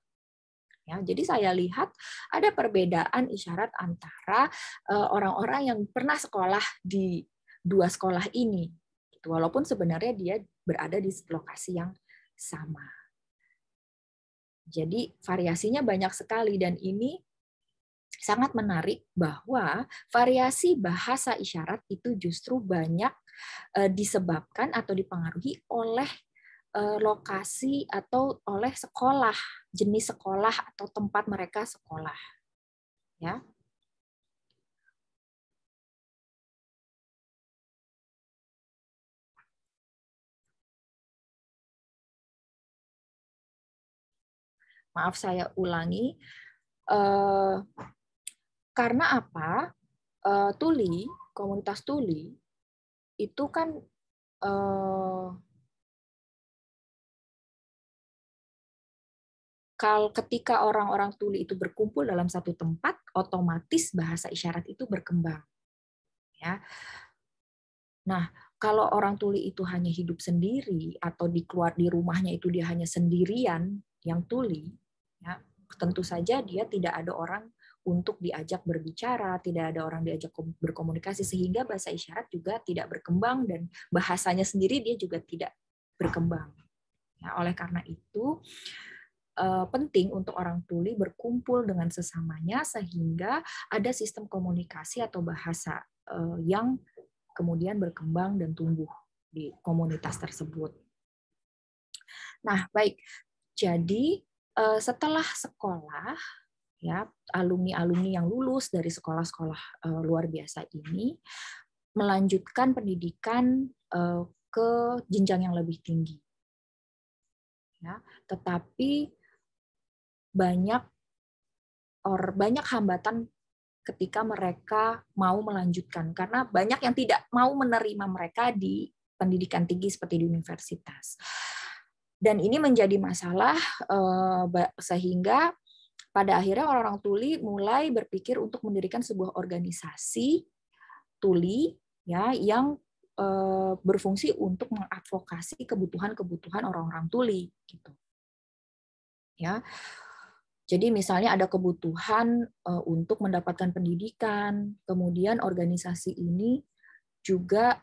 Ya, jadi saya lihat ada perbedaan isyarat antara orang-orang yang pernah sekolah di dua sekolah ini, walaupun sebenarnya dia berada di lokasi yang sama. Jadi variasinya banyak sekali, dan ini sangat menarik bahwa variasi bahasa isyarat itu justru banyak disebabkan atau dipengaruhi oleh lokasi atau oleh sekolah, jenis sekolah atau tempat mereka sekolah. Ya. Maaf, saya ulangi. Karena apa? Tuli, komunitas Tuli itu kan ketika orang-orang Tuli itu berkumpul dalam satu tempat, otomatis bahasa isyarat itu berkembang. Ya. Nah, kalau orang Tuli itu hanya hidup sendiri atau di rumahnya itu dia hanya sendirian yang Tuli, ya, tentu saja dia tidak ada orang untuk diajak berbicara, tidak ada orang diajak berkomunikasi, sehingga bahasa isyarat juga tidak berkembang dan bahasanya sendiri dia juga tidak berkembang. Ya, oleh karena itu penting untuk orang Tuli berkumpul dengan sesamanya sehingga ada sistem komunikasi atau bahasa yang kemudian berkembang dan tumbuh di komunitas tersebut. Nah, baik. Jadi setelah sekolah, ya, alumni-alumni yang lulus dari sekolah-sekolah luar biasa ini melanjutkan pendidikan ke jenjang yang lebih tinggi. Ya, tetapi banyak hambatan ketika mereka mau melanjutkan, karena banyak yang tidak mau menerima mereka di pendidikan tinggi seperti di universitas. Dan ini menjadi masalah sehingga pada akhirnya orang-orang Tuli mulai berpikir untuk mendirikan sebuah organisasi Tuli, ya, yang berfungsi untuk mengadvokasi kebutuhan-kebutuhan orang-orang Tuli, gitu. Ya. Jadi misalnya ada kebutuhan untuk mendapatkan pendidikan, kemudian organisasi ini juga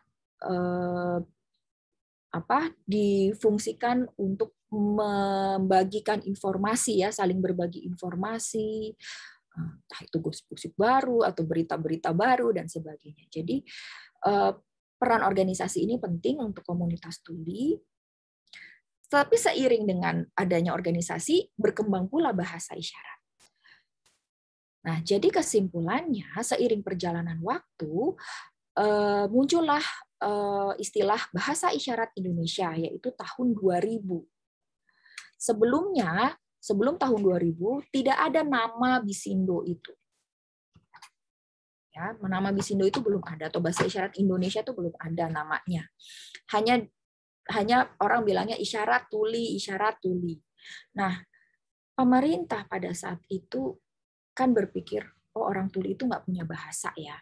difungsikan untuk membagikan informasi, ya, saling berbagi informasi, entah itu gosip-gosip baru atau berita-berita baru dan sebagainya. Jadi peran organisasi ini penting untuk komunitas Tuli. Tapi seiring dengan adanya organisasi, berkembang pula bahasa isyarat. Nah, jadi kesimpulannya, seiring perjalanan waktu, muncullah istilah bahasa isyarat Indonesia, yaitu tahun 2000. Sebelumnya, sebelum tahun 2000, tidak ada nama Bisindo itu. Ya, nama Bisindo itu belum ada, atau bahasa isyarat Indonesia itu belum ada namanya. Hanya orang bilangnya isyarat tuli, isyarat tuli. Nah, pemerintah pada saat itu kan berpikir, oh, orang Tuli itu nggak punya bahasa, ya.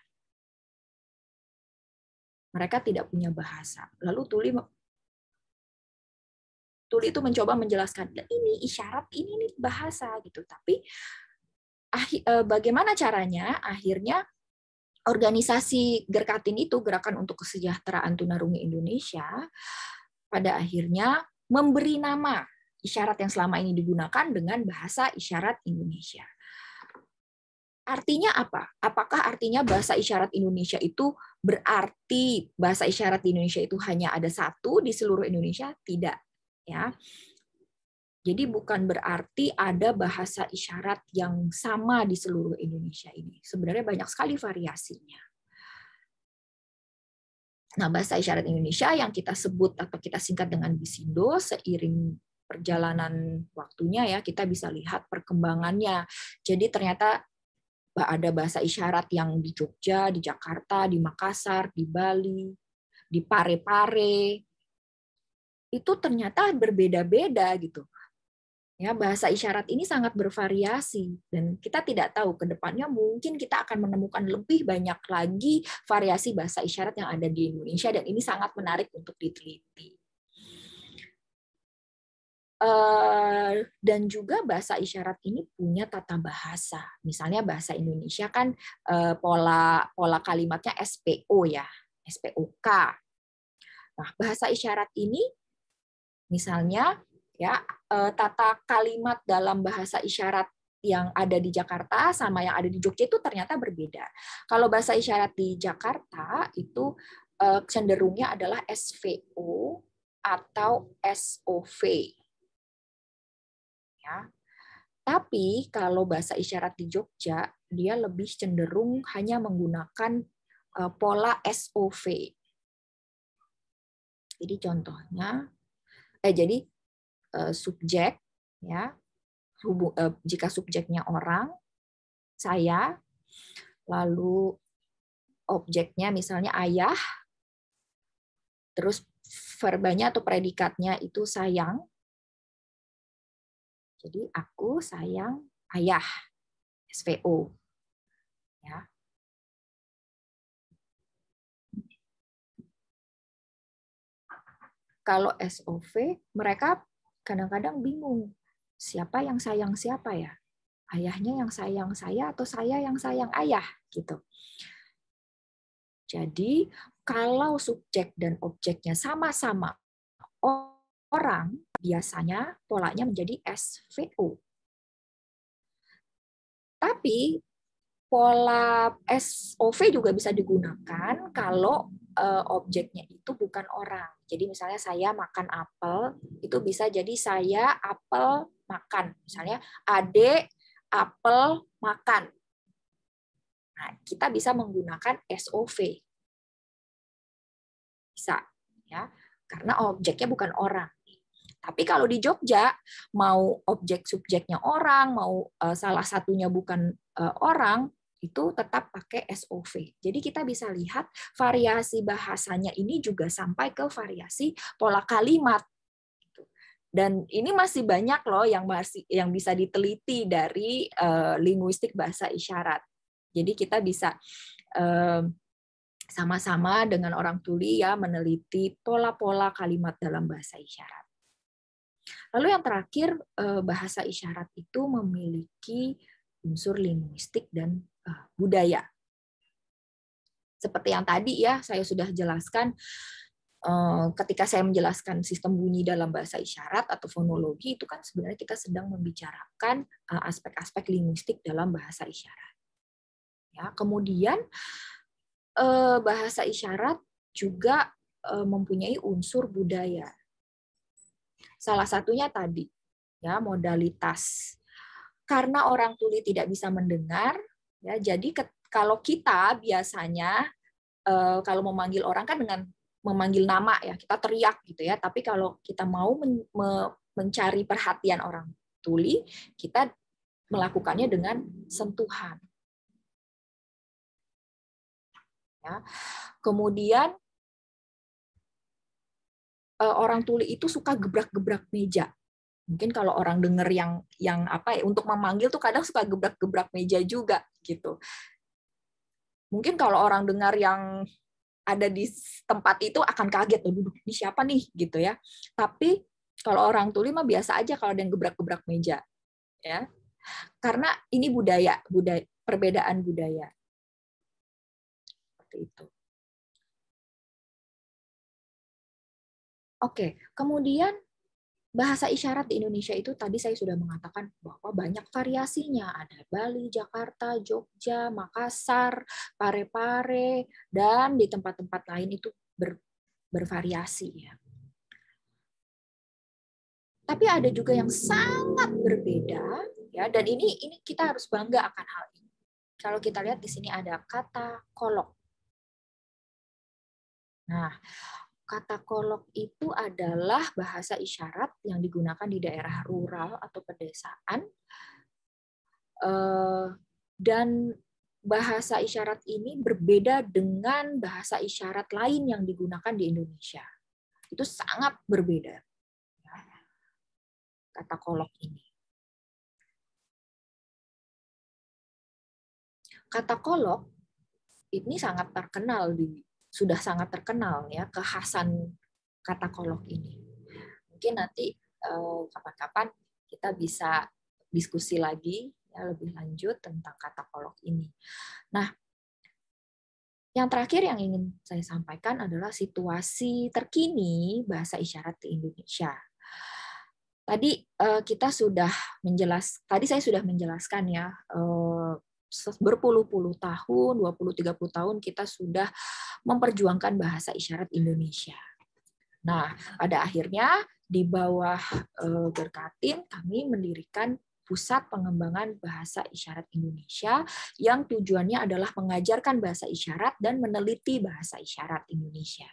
Mereka tidak punya bahasa. Lalu Tuli itu mencoba menjelaskan, ini isyarat, ini bahasa, gitu. Tapi bagaimana caranya? Akhirnya organisasi Gerkatin itu, Gerakan untuk Kesejahteraan Tunarungu Indonesia, pada akhirnya memberi nama isyarat yang selama ini digunakan dengan bahasa isyarat Indonesia. Artinya apa? Apakah artinya bahasa isyarat Indonesia itu berarti bahasa isyarat di Indonesia itu hanya ada satu di seluruh Indonesia? Tidak, ya. Jadi bukan berarti ada bahasa isyarat yang sama di seluruh Indonesia ini. Sebenarnya banyak sekali variasinya. Nah, bahasa isyarat Indonesia yang kita sebut atau kita singkat dengan Bisindo, seiring perjalanan waktunya, ya, kita bisa lihat perkembangannya. Jadi ternyata ada bahasa isyarat yang di Jogja, di Jakarta, di Makassar, di Bali, di Parepare. Itu ternyata berbeda-beda, gitu. Ya, bahasa isyarat ini sangat bervariasi, dan kita tidak tahu ke depannya mungkin kita akan menemukan lebih banyak lagi variasi bahasa isyarat yang ada di Indonesia, dan ini sangat menarik untuk diteliti. Dan juga bahasa isyarat ini punya tata bahasa. Misalnya bahasa Indonesia kan pola kalimatnya SPO ya, SPOK. Nah, bahasa isyarat ini misalnya ya tata kalimat dalam bahasa isyarat yang ada di Jakarta sama yang ada di Jogja itu ternyata berbeda. Kalau bahasa isyarat di Jakarta itu cenderungnya adalah SVO atau SOV. Ya. Tapi kalau bahasa isyarat di Jogja, dia lebih cenderung hanya menggunakan pola SOV. Jadi contohnya, subjek, ya, jika subjeknya orang, saya, lalu objeknya misalnya ayah, terus verbanya atau predikatnya itu sayang. Jadi aku sayang ayah, SVO. Ya. Kalau SOV, mereka kadang-kadang bingung. Siapa yang sayang siapa ya? Ayahnya yang sayang saya atau saya yang sayang ayah? Gitu. Jadi, kalau subjek dan objeknya sama-sama orang, biasanya polanya menjadi SVO. Tapi pola SOV juga bisa digunakan kalau objeknya itu bukan orang. Jadi misalnya saya makan apel, itu bisa jadi saya apel makan. Misalnya adik apel makan. Nah, kita bisa menggunakan SOV. Bisa, ya, karena objeknya bukan orang. Tapi kalau di Jogja, mau objek subjeknya orang, mau salah satunya bukan orang, itu tetap pakai SOV. Jadi kita bisa lihat variasi bahasanya ini juga sampai ke variasi pola kalimat. Dan ini masih banyak loh yang bisa diteliti dari linguistik bahasa isyarat. Jadi kita bisa sama-sama dengan orang tuli ya meneliti pola-pola kalimat dalam bahasa isyarat. Lalu yang terakhir, bahasa isyarat itu memiliki unsur linguistik dan budaya. Seperti yang tadi ya saya sudah jelaskan, ketika saya menjelaskan sistem bunyi dalam bahasa isyarat atau fonologi, itu kan sebenarnya kita sedang membicarakan aspek-aspek linguistik dalam bahasa isyarat. Ya, kemudian bahasa isyarat juga mempunyai unsur budaya. Salah satunya tadi, ya, modalitas. Karena orang tuli tidak bisa mendengar, ya, jadi kalau kita biasanya kalau memanggil orang kan dengan memanggil nama, ya, kita teriak gitu ya. Tapi kalau kita mau mencari perhatian orang tuli, kita melakukannya dengan sentuhan. Ya. Kemudian orang tuli itu suka gebrak-gebrak meja. Mungkin kalau orang dengar yang apa ya, untuk memanggil tuh kadang suka gebrak-gebrak meja juga gitu. Mungkin kalau orang dengar yang ada di tempat itu akan kaget, duduk ini siapa nih gitu ya. Tapi kalau orang tuli mah biasa aja kalau ada yang gebrak-gebrak meja, ya. Karena ini budaya, perbedaan budaya. Seperti itu. Oke, kemudian bahasa isyarat di Indonesia itu tadi saya sudah mengatakan bahwa banyak variasinya. Ada Bali, Jakarta, Jogja, Makassar, Parepare, dan di tempat-tempat lain itu bervariasi. Ya. Tapi ada juga yang sangat berbeda, ya. Dan ini kita harus bangga akan hal ini. Kalau kita lihat di sini ada kata kolok. Nah, kata kolok itu adalah bahasa isyarat yang digunakan di daerah rural atau pedesaan. Dan bahasa isyarat ini berbeda dengan bahasa isyarat lain yang digunakan di Indonesia. Itu sangat berbeda. Kata kolok ini. Kata kolok ini sudah sangat terkenal ya, kekhasan kata kolok ini. Mungkin nanti kapan-kapan kita bisa diskusi lagi ya lebih lanjut tentang kata kolok ini. Nah, yang terakhir yang ingin saya sampaikan adalah situasi terkini bahasa isyarat di Indonesia. Tadi saya sudah menjelaskan ya, berpuluh-puluh tahun, 20-30 tahun kita sudah memperjuangkan bahasa isyarat Indonesia. Nah, pada akhirnya di bawah Berkatin kami mendirikan Pusat Pengembangan Bahasa Isyarat Indonesia yang tujuannya adalah mengajarkan bahasa isyarat dan meneliti bahasa isyarat Indonesia.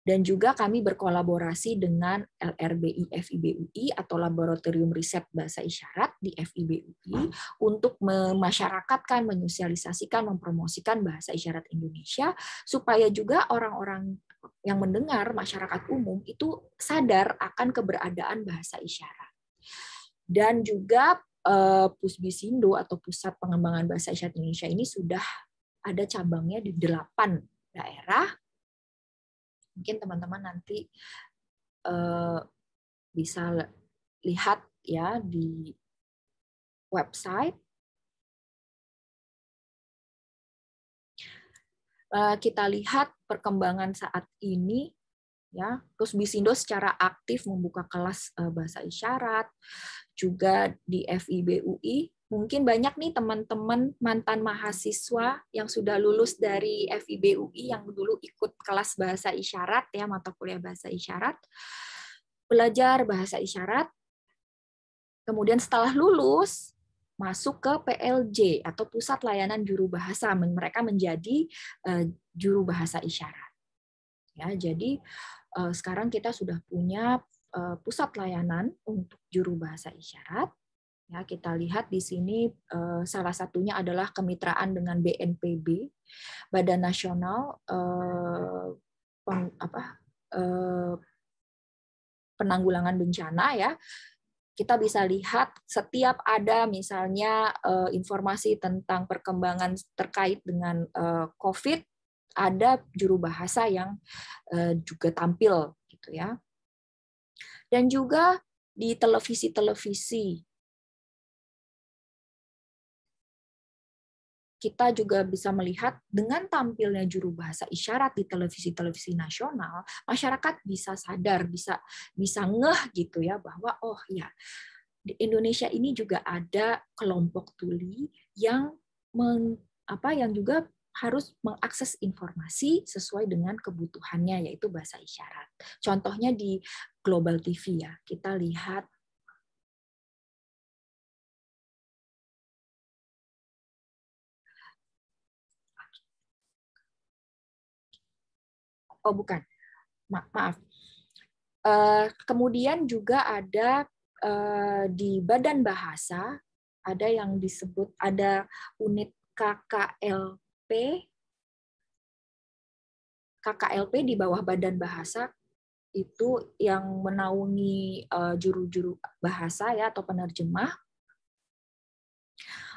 Dan juga kami berkolaborasi dengan LRBI FIB-UI atau Laboratorium Riset Bahasa Isyarat di FIB-UI untuk memasyarakatkan, menyosialisasikan, mempromosikan bahasa isyarat Indonesia supaya juga orang-orang yang mendengar, masyarakat umum itu sadar akan keberadaan bahasa isyarat. Dan juga Pusbisindo atau Pusat Pengembangan Bahasa Isyarat Indonesia ini sudah ada cabangnya di 8 daerah. Mungkin teman-teman nanti bisa lihat ya di website. Kita lihat perkembangan saat ini ya. Pusbisindo secara aktif membuka kelas bahasa isyarat, juga di FIB-UI. Mungkin banyak nih teman-teman mantan mahasiswa yang sudah lulus dari FIB-UI yang dulu ikut kelas bahasa isyarat ya, mata kuliah bahasa isyarat, belajar bahasa isyarat. Kemudian setelah lulus masuk ke PLJ atau Pusat Layanan Juru Bahasa, mereka menjadi juru bahasa isyarat. Ya, jadi sekarang kita sudah punya pusat layanan untuk juru bahasa isyarat. Ya, kita lihat di sini salah satunya adalah kemitraan dengan BNPB, Badan Nasional Penanggulangan Bencana ya. Kita bisa lihat setiap ada misalnya informasi tentang perkembangan terkait dengan COVID, ada juru bahasa yang juga tampil gitu ya. Dan juga di televisi-televisi kita juga bisa melihat dengan tampilnya juru bahasa isyarat di televisi-televisi nasional, masyarakat bisa sadar, bisa ngeh gitu ya bahwa oh ya di Indonesia ini juga ada kelompok tuli yang yang juga harus mengakses informasi sesuai dengan kebutuhannya, yaitu bahasa isyarat. Contohnya di Global TV ya, kita lihat oh bukan, maaf. Kemudian juga ada di Badan Bahasa, ada yang disebut, ada unit KKLP di bawah Badan Bahasa, itu yang menaungi juru-juru bahasa ya atau penerjemah.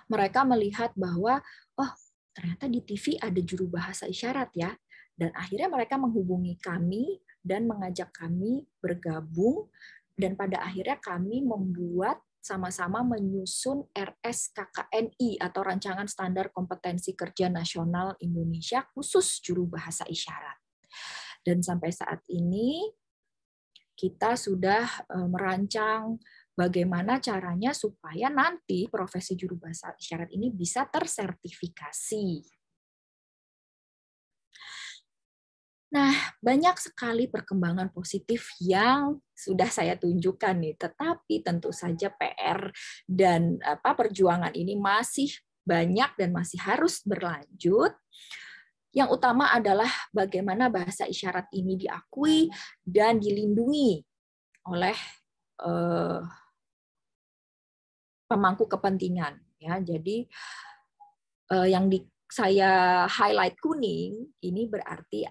Mereka melihat bahwa oh ternyata di TV ada juru bahasa isyarat ya, dan akhirnya mereka menghubungi kami dan mengajak kami bergabung, dan pada akhirnya kami membuat sama-sama menyusun RSKKNI atau Rancangan Standar Kompetensi Kerja Nasional Indonesia khusus juru bahasa isyarat. Dan sampai saat ini kita sudah merancang bagaimana caranya supaya nanti profesi juru bahasa isyarat ini bisa tersertifikasi. Nah, banyak sekali perkembangan positif yang sudah saya tunjukkan nih, tetapi tentu saja PR dan perjuangan ini masih banyak dan masih harus berlanjut. Yang utama adalah bagaimana bahasa isyarat ini diakui dan dilindungi oleh pemangku kepentingan. Ya, jadi yang saya highlight kuning ini berarti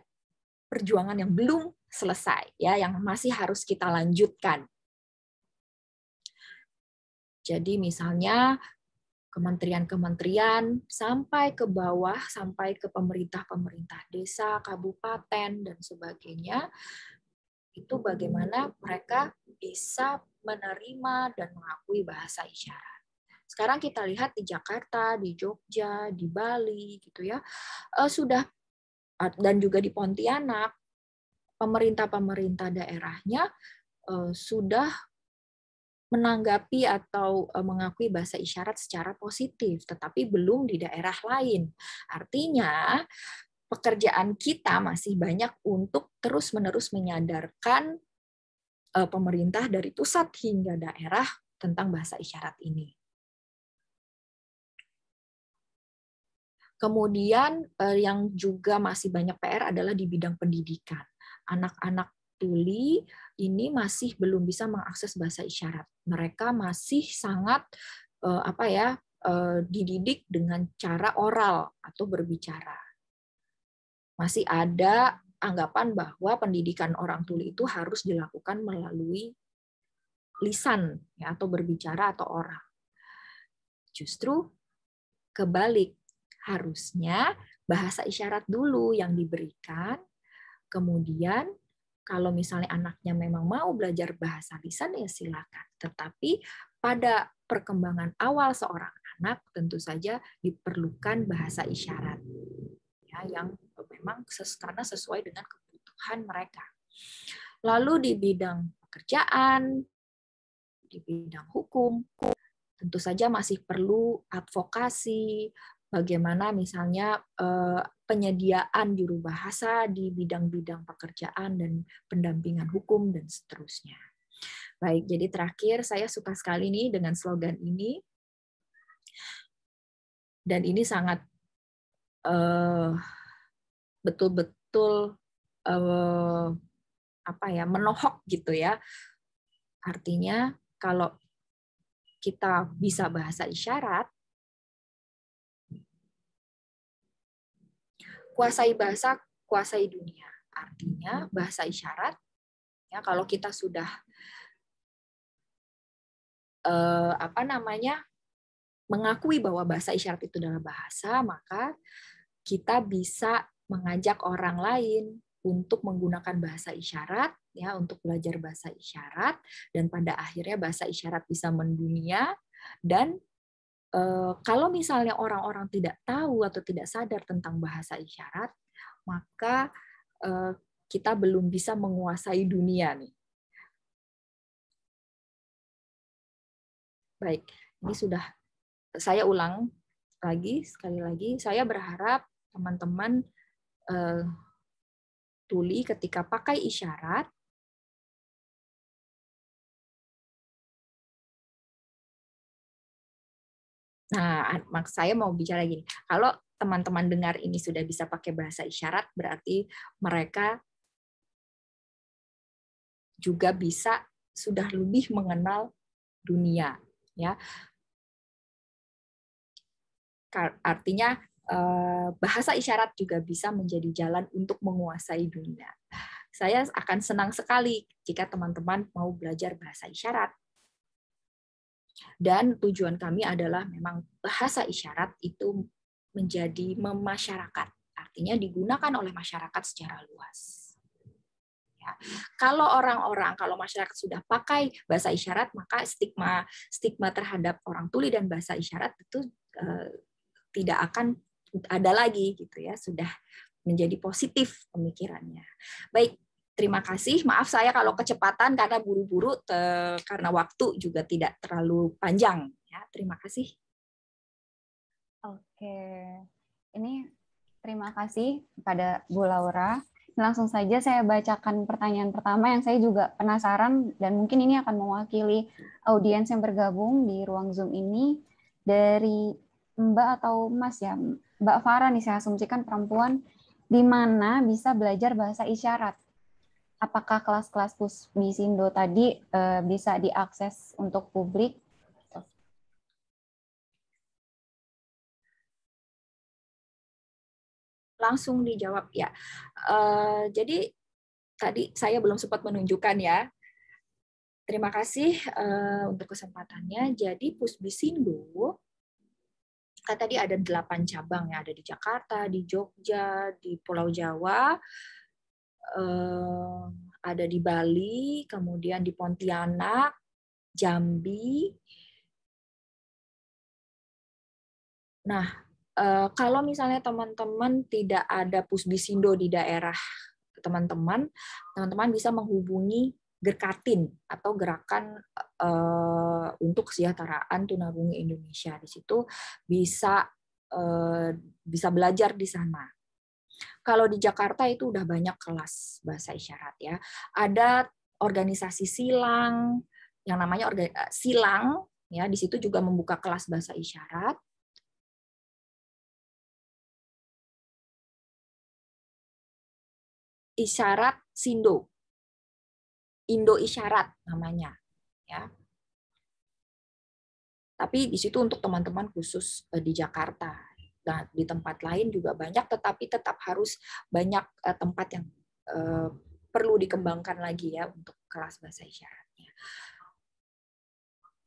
perjuangan yang belum selesai, ya, yang masih harus kita lanjutkan. Jadi misalnya kementerian-kementerian sampai ke bawah, sampai ke pemerintah-pemerintah desa, kabupaten, dan sebagainya, itu bagaimana mereka bisa menerima dan mengakui bahasa isyarat. Sekarang kita lihat di Jakarta, di Jogja, di Bali gitu ya, sudah, dan juga di Pontianak, pemerintah-pemerintah daerahnya sudah menanggapi atau mengakui bahasa isyarat secara positif, tetapi belum di daerah lain. Artinya, pekerjaan kita masih banyak untuk terus-menerus menyadarkan pemerintah dari pusat hingga daerah tentang bahasa isyarat ini. Kemudian yang juga masih banyak PR adalah di bidang pendidikan. Anak-anak tuli ini masih belum bisa mengakses bahasa isyarat. Mereka masih sangat dididik dengan cara oral atau berbicara. Masih ada anggapan bahwa pendidikan orang tuli itu harus dilakukan melalui lisan ya, atau berbicara atau oral. Justru kebalik. Harusnya bahasa isyarat dulu yang diberikan, kemudian kalau misalnya anaknya memang mau belajar bahasa lisan, ya silakan. Tetapi pada perkembangan awal seorang anak, tentu saja diperlukan bahasa isyarat, ya, yang memang karena sesuai dengan kebutuhan mereka. Lalu di bidang pekerjaan, di bidang hukum, tentu saja masih perlu advokasi, bagaimana misalnya penyediaan juru bahasa di bidang-bidang pekerjaan dan pendampingan hukum dan seterusnya. Baik, jadi terakhir saya suka sekali nih dengan slogan ini. Dan ini sangat betul-betul menohok gitu ya. Artinya kalau kita bisa bahasa isyarat, kuasai bahasa, kuasai dunia. Artinya bahasa isyarat, ya kalau kita sudah mengakui bahwa bahasa isyarat itu adalah bahasa, maka kita bisa mengajak orang lain untuk menggunakan bahasa isyarat, ya, untuk belajar bahasa isyarat, dan pada akhirnya bahasa isyarat bisa mendunia. Dan kalau misalnya orang-orang tidak tahu atau tidak sadar tentang bahasa isyarat, maka kita belum bisa menguasai dunia nih. Baik, ini sudah saya ulang lagi, sekali lagi, saya berharap teman-teman tuli ketika pakai isyarat, nah, saya mau bicara gini, kalau teman-teman dengar ini sudah bisa pakai bahasa isyarat, berarti mereka juga bisa sudah lebih mengenal dunia, ya. Artinya bahasa isyarat juga bisa menjadi jalan untuk menguasai dunia. Saya akan senang sekali jika teman-teman mau belajar bahasa isyarat. Dan tujuan kami adalah memang bahasa isyarat itu menjadi memasyarakat, artinya digunakan oleh masyarakat secara luas. Ya. Kalau masyarakat sudah pakai bahasa isyarat, maka stigma terhadap orang tuli dan bahasa isyarat itu tidak akan ada lagi gitu ya, sudah menjadi positif pemikirannya. Baik. Terima kasih. Maaf saya kalau kecepatan karena buru-buru, karena waktu juga tidak terlalu panjang. Ya, terima kasih. Oke, ini terima kasih kepada Bu Laura. Langsung saja saya bacakan pertanyaan pertama yang saya juga penasaran dan mungkin ini akan mewakili audiens yang bergabung di ruang Zoom ini, dari Mbak atau Mas ya, Mbak Farah nih, saya asumsikan perempuan, di mana bisa belajar bahasa isyarat. Apakah kelas-kelas Pusbisindo tadi bisa diakses untuk publik? Langsung dijawab ya. Jadi tadi saya belum sempat menunjukkan ya. Terima kasih untuk kesempatannya. Jadi Pusbisindo kan tadi ada 8 cabang ya, ada di Jakarta, di Jogja, di Pulau Jawa, ada di Bali, kemudian di Pontianak, Jambi. Nah, kalau misalnya teman-teman tidak ada Pusbisindo di daerah teman-teman bisa menghubungi Gerkatin atau Gerakan untuk Kesejahteraan Tunarungu Indonesia. Di situ bisa belajar di sana. Kalau di Jakarta itu udah banyak kelas bahasa isyarat ya. Ada organisasi silang yang namanya silang ya, di situ juga membuka kelas bahasa isyarat. Isyarat Sindo, Indo Isyarat namanya, ya. Tapi di situ untuk teman-teman khusus di Jakarta. Dan di tempat lain juga banyak, tetapi tetap harus banyak tempat yang perlu dikembangkan lagi ya untuk kelas bahasa isyaratnya.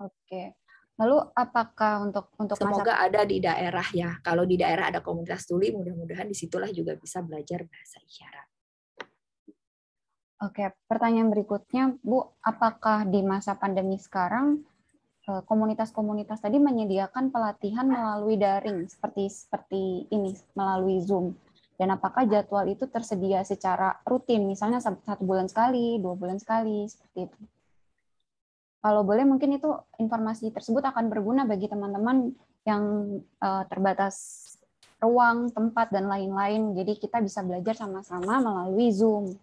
Oke. Lalu apakah untuk semoga ada di daerah ya. Kalau di daerah ada komunitas tuli, mudah-mudahan disitulah juga bisa belajar bahasa isyarat. Oke, pertanyaan berikutnya, Bu, apakah di masa pandemi sekarang komunitas-komunitas tadi menyediakan pelatihan melalui daring seperti ini, melalui Zoom? Dan apakah jadwal itu tersedia secara rutin, misalnya 1 bulan sekali, 2 bulan sekali, seperti itu? Kalau boleh, mungkin itu informasi tersebut akan berguna bagi teman-teman yang terbatas ruang, tempat, dan lain-lain. Jadi kita bisa belajar sama-sama melalui Zoom.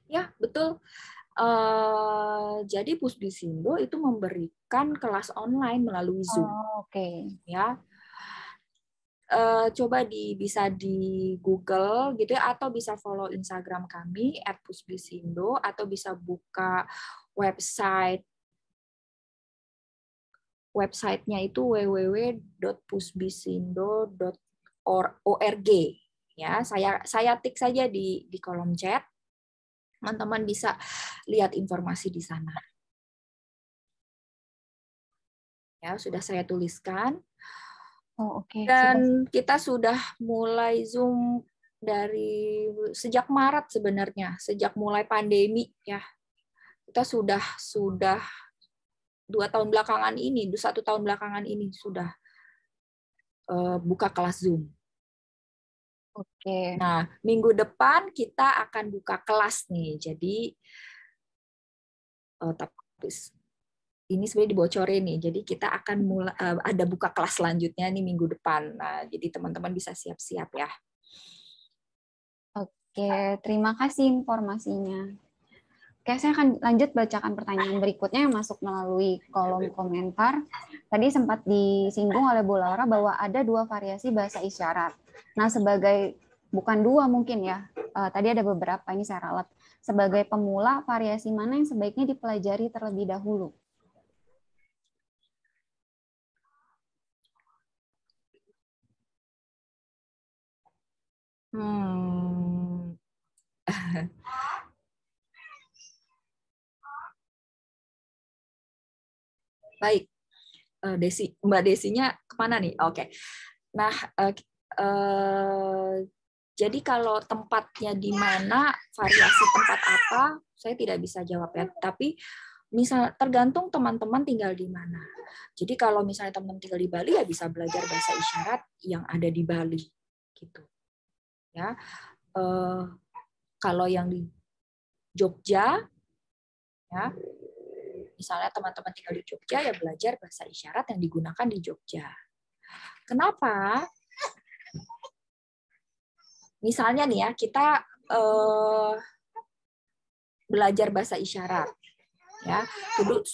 Ya, betul. Jadi Pusbisindo itu memberikan kelas online melalui Zoom. Oke. Ya. Coba bisa di Google gitu ya, atau bisa follow Instagram kami @pusbisindo, atau bisa buka website-nya itu www.pusbisindo.org ya. Saya tik saja di kolom chat. Teman-teman bisa lihat informasi di sana. Ya, sudah saya tuliskan. Oh, oke. Dan kita sudah mulai Zoom dari sejak Maret sebenarnya, sejak mulai pandemi ya. Kita sudah 2 tahun belakangan ini, 1 tahun belakangan ini sudah buka kelas Zoom. Oke. Nah, minggu depan kita akan buka kelas nih. Jadi tapi ini sebenarnya dibocorin nih. Jadi kita akan mulai ada buka kelas selanjutnya nih minggu depan. Nah, jadi teman-teman bisa siap-siap ya. Oke, terima kasih informasinya. Oke, saya akan lanjut bacakan pertanyaan berikutnya yang masuk melalui kolom komentar. Tadi sempat disinggung oleh Bu Laura bahwa ada 2 variasi bahasa isyarat. Nah, bukan 2 mungkin ya, tadi ada beberapa, ini saya ralat. Sebagai pemula, variasi mana yang sebaiknya dipelajari terlebih dahulu? Baik, Mbak Desinya kemana nih? Oke. Nah, jadi kalau tempatnya di mana, variasi tempat apa, saya tidak bisa jawab ya. Tapi misal tergantung teman-teman tinggal di mana. Jadi kalau misalnya teman-teman tinggal di Bali ya bisa belajar bahasa isyarat yang ada di Bali, gitu. Ya, kalau yang di Jogja, ya, misalnya teman-teman tinggal di Jogja ya belajar bahasa isyarat yang digunakan di Jogja. Kenapa? Misalnya nih ya, kita belajar bahasa isyarat, ya,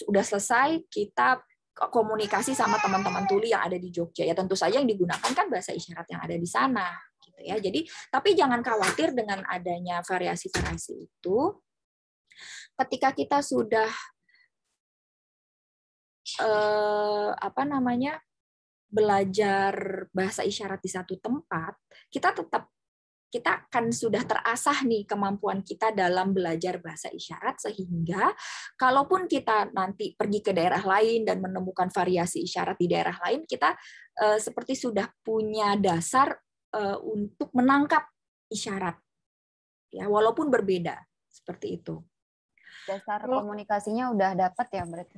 sudah selesai kita komunikasi sama teman-teman tuli yang ada di Jogja, ya tentu saja yang digunakan kan bahasa isyarat yang ada di sana, gitu ya. Jadi, tapi jangan khawatir dengan adanya variasi-variasi itu. Ketika kita sudah belajar bahasa isyarat di satu tempat, kita akan sudah terasah nih kemampuan kita dalam belajar bahasa isyarat, sehingga kalaupun kita nanti pergi ke daerah lain dan menemukan variasi isyarat di daerah lain, kita seperti sudah punya dasar untuk menangkap isyarat, ya walaupun berbeda seperti itu. Dasar komunikasinya udah dapat ya berarti.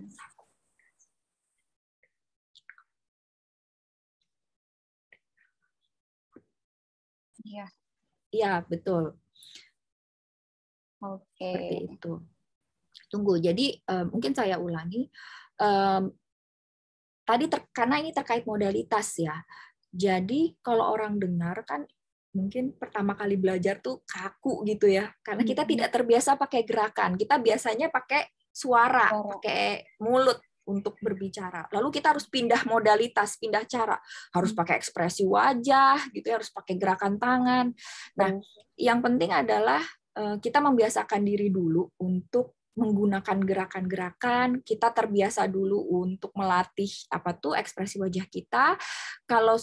Iya. Iya, betul. Oke. Seperti itu. Tunggu, jadi mungkin saya ulangi. Tadi karena ini terkait modalitas ya. Jadi kalau orang dengar kan mungkin pertama kali belajar tuh kaku gitu ya. Karena kita tidak terbiasa pakai gerakan. Kita biasanya pakai suara, pakai mulut untuk berbicara. Lalu kita harus pindah modalitas, pindah cara. Harus pakai ekspresi wajah gitu ya, harus pakai gerakan tangan. Nah, yang penting adalah kita membiasakan diri dulu untuk menggunakan gerakan-gerakan, kita terbiasa dulu untuk melatih apa tuh ekspresi wajah kita. Kalau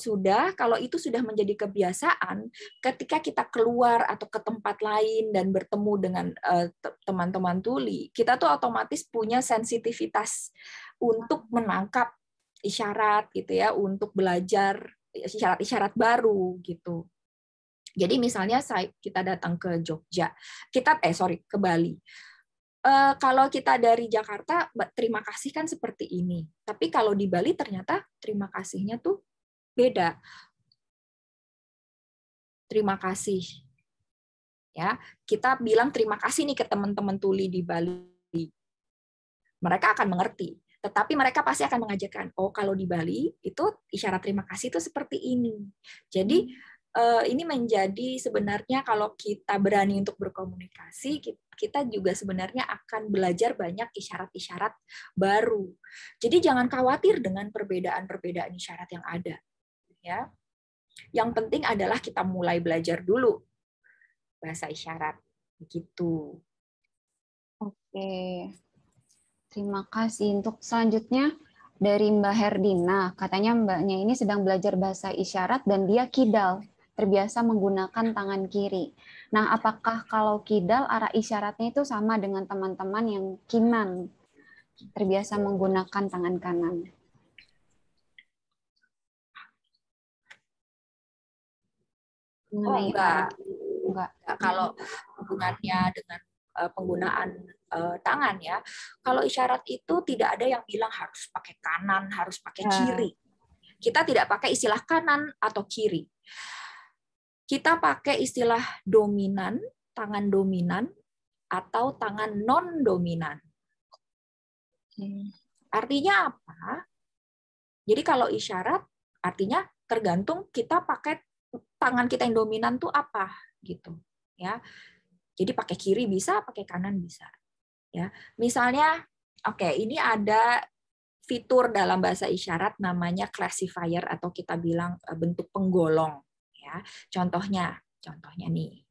itu sudah menjadi kebiasaan, ketika kita keluar atau ke tempat lain dan bertemu dengan teman-teman tuli, kita tuh otomatis punya sensitivitas untuk menangkap isyarat gitu ya, untuk belajar isyarat-isyarat baru gitu. Jadi misalnya kita datang ke Jogja, ke Bali. Kalau kita dari Jakarta, terima kasih kan seperti ini. Tapi kalau di Bali ternyata terima kasihnya tuh beda. Terima kasih. Ya, kita bilang terima kasih nih ke teman-teman tuli di Bali. Mereka akan mengerti. Tetapi mereka pasti akan mengajarkan, oh kalau di Bali itu isyarat terima kasih itu seperti ini. Jadi ini menjadi sebenarnya kalau kita berani untuk berkomunikasi, kita juga sebenarnya akan belajar banyak isyarat-isyarat baru. Jadi jangan khawatir dengan perbedaan-perbedaan isyarat yang ada. Ya, yang penting adalah kita mulai belajar dulu bahasa isyarat. Begitu. Oke. Terima kasih. Untuk selanjutnya dari Mbak Herdina, katanya Mbaknya ini sedang belajar bahasa isyarat dan dia kidal, terbiasa menggunakan tangan kiri. Nah, apakah kalau kidal arah isyaratnya itu sama dengan teman-teman yang kinan, terbiasa menggunakan tangan kanan? Enggak. Enggak. Kalau hubungannya dengan penggunaan tangan ya, kalau isyarat itu tidak ada yang bilang harus pakai kanan, harus pakai kiri. Kita tidak pakai istilah kanan atau kiri. Kita pakai istilah dominan, tangan dominan, atau tangan non-dominan. Artinya apa? Jadi kalau isyarat, artinya tergantung kita pakai tangan kita yang dominan tuh apa gitu ya. Jadi pakai kiri bisa, pakai kanan bisa. Ya, misalnya, ini ada fitur dalam bahasa isyarat namanya classifier atau kita bilang bentuk penggolong. Ya, contohnya nih.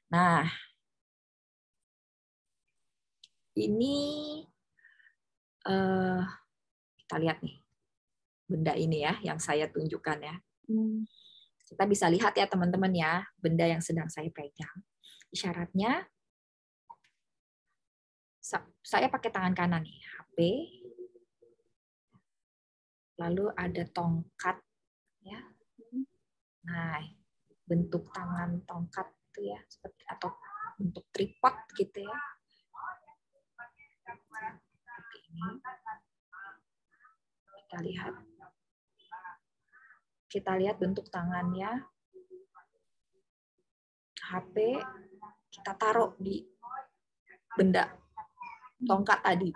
Nah, ini kita lihat nih benda ini ya yang saya tunjukkan ya. Kita bisa lihat ya teman-teman ya benda yang sedang saya pegang. Isyaratnya saya pakai tangan kanan nih, HP. Lalu ada tongkat ya. Nah, bentuk tangan tongkat itu ya seperti atau bentuk tripod gitu ya. Seperti ini. Kita lihat bentuk tangannya. HP kita taruh di benda tongkat tadi.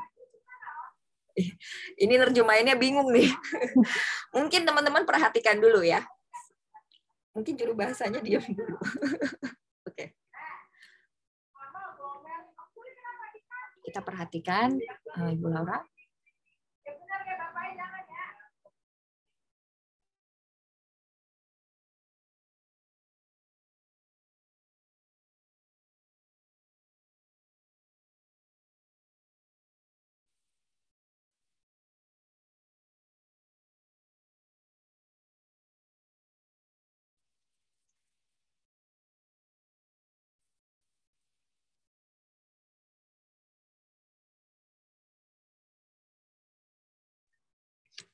Ini nerjemahinnya bingung nih. Mungkin teman-teman perhatikan dulu ya. Mungkin juru bahasanya diam dulu. Oke. Kita perhatikan, Ibu Laura.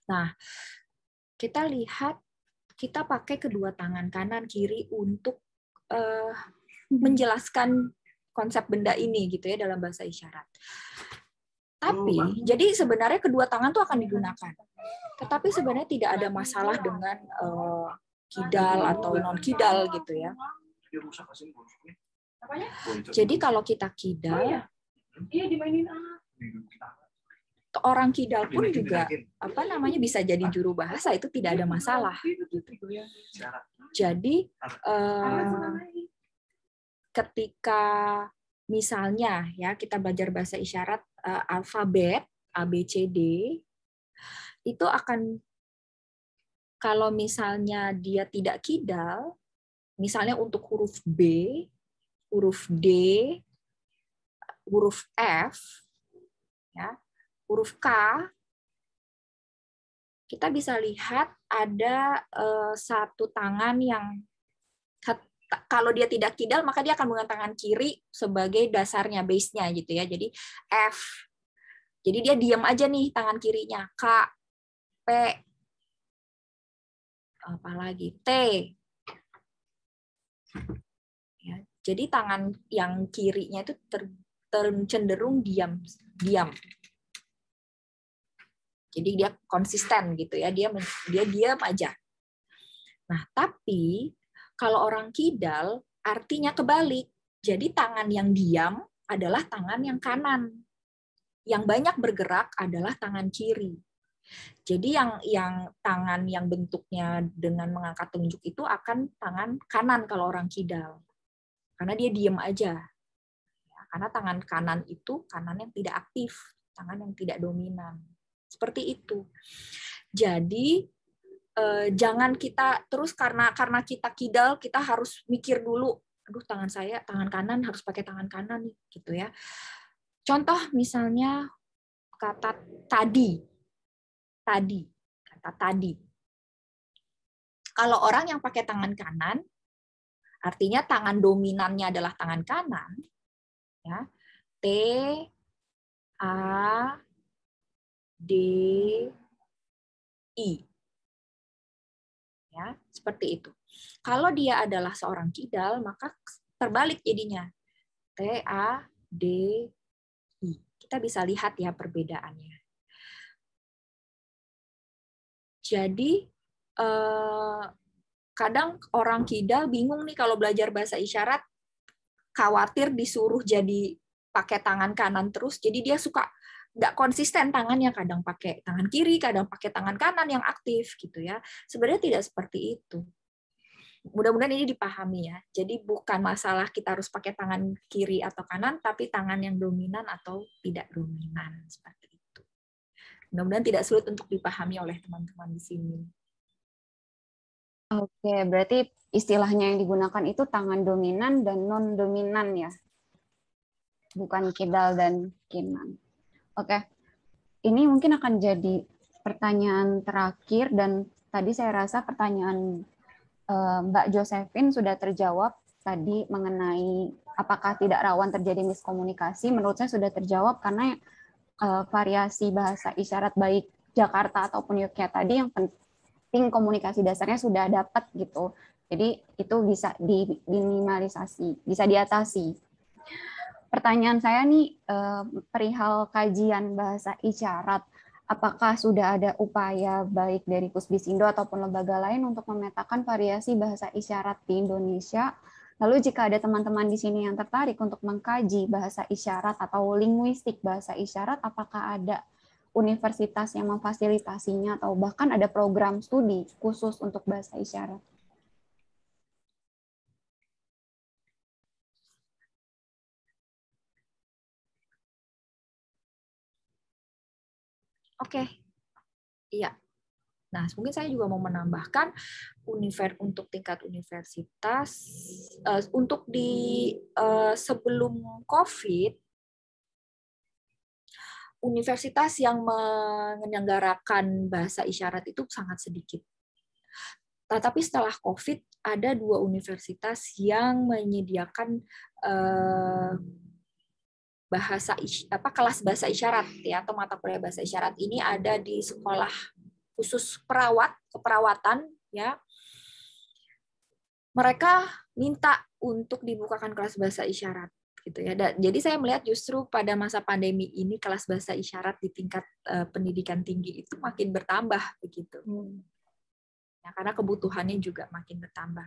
Nah, kita lihat kita pakai kedua tangan kanan kiri untuk menjelaskan konsep benda ini gitu ya dalam bahasa isyarat. Tapi jadi sebenarnya kedua tangan tuh akan digunakan. Tetapi sebenarnya tidak ada masalah dengan kidal atau non kidal gitu ya. Jadi kalau kita kidal, orang kidal pun juga bisa jadi juru bahasa, itu tidak ada masalah. Jadi ketika misalnya ya kita belajar bahasa isyarat alfabet A B C D, itu akan, kalau misalnya dia tidak kidal, misalnya untuk huruf B, huruf D, huruf F, ya, huruf K, kita bisa lihat ada satu tangan yang, kalau dia tidak kidal maka dia akan menggunakan tangan kiri sebagai dasarnya, base-nya gitu ya. Jadi F, jadi dia diam aja nih tangan kirinya. K, P, apalagi T. Ya, jadi tangan yang kirinya itu cenderung diam. Jadi dia konsisten gitu ya, dia diam aja. Nah, tapi kalau orang kidal artinya kebalik. Jadi tangan yang diam adalah tangan yang kanan. Yang banyak bergerak adalah tangan kiri. Jadi yang tangan yang bentuknya dengan mengangkat telunjuk itu akan tangan kanan kalau orang kidal. Karena dia diam aja. Ya, karena tangan kanan itu kanan yang tidak aktif, tangan yang tidak dominan. Seperti itu. Jadi jangan kita terus karena kita kidal kita harus mikir dulu, aduh tangan saya tangan kanan harus pakai tangan kanan nih gitu ya. Contoh misalnya kata tadi. Kalau orang yang pakai tangan kanan, artinya tangan dominannya adalah tangan kanan, ya. T, A, D, I. Ya, seperti itu. Kalau dia adalah seorang kidal, maka terbalik jadinya. T, A, D, I. Kita bisa lihat ya perbedaannya. Jadi kadang orang kidal bingung nih kalau belajar bahasa isyarat, khawatir disuruh jadi pakai tangan kanan terus, jadi dia suka nggak konsisten tangannya, kadang pakai tangan kiri, kadang pakai tangan kanan yang aktif gitu ya. Sebenarnya tidak seperti itu. Mudah-mudahan ini dipahami ya. Jadi bukan masalah kita harus pakai tangan kiri atau kanan, tapi tangan yang dominan atau tidak dominan seperti itu. Mudah-mudahan tidak sulit untuk dipahami oleh teman-teman di sini. Oke, berarti istilahnya yang digunakan itu tangan dominan dan non-dominan ya? Bukan kidal dan kinan. Oke, ini mungkin akan jadi pertanyaan terakhir, dan tadi saya rasa pertanyaan Mbak Josephine sudah terjawab tadi mengenai apakah tidak rawan terjadi miskomunikasi. Menurut saya sudah terjawab karena variasi bahasa isyarat baik Jakarta ataupun Yogyakarta tadi yang penting komunikasi dasarnya sudah dapat gitu. Jadi itu bisa diminimalisasi, bisa diatasi. Pertanyaan saya nih perihal kajian bahasa isyarat, apakah sudah ada upaya baik dari Pusbisindo ataupun lembaga lain untuk memetakan variasi bahasa isyarat di Indonesia? Lalu jika ada teman-teman di sini yang tertarik untuk mengkaji bahasa isyarat atau linguistik bahasa isyarat, apakah ada universitas yang memfasilitasinya atau bahkan ada program studi khusus untuk bahasa isyarat? Oke, iya. Nah, mungkin saya juga mau menambahkan untuk tingkat universitas, untuk di sebelum COVID, universitas yang menyelenggarakan bahasa isyarat itu sangat sedikit. Tetapi setelah COVID, ada 2 universitas yang menyediakan kelas bahasa isyarat ya, atau mata kuliah bahasa isyarat ini ada di sekolah khusus keperawatan ya, mereka minta untuk dibukakan kelas bahasa isyarat gitu ya. Jadi saya melihat justru pada masa pandemi ini kelas bahasa isyarat di tingkat pendidikan tinggi itu makin bertambah begitu. Ya, karena kebutuhannya juga makin bertambah.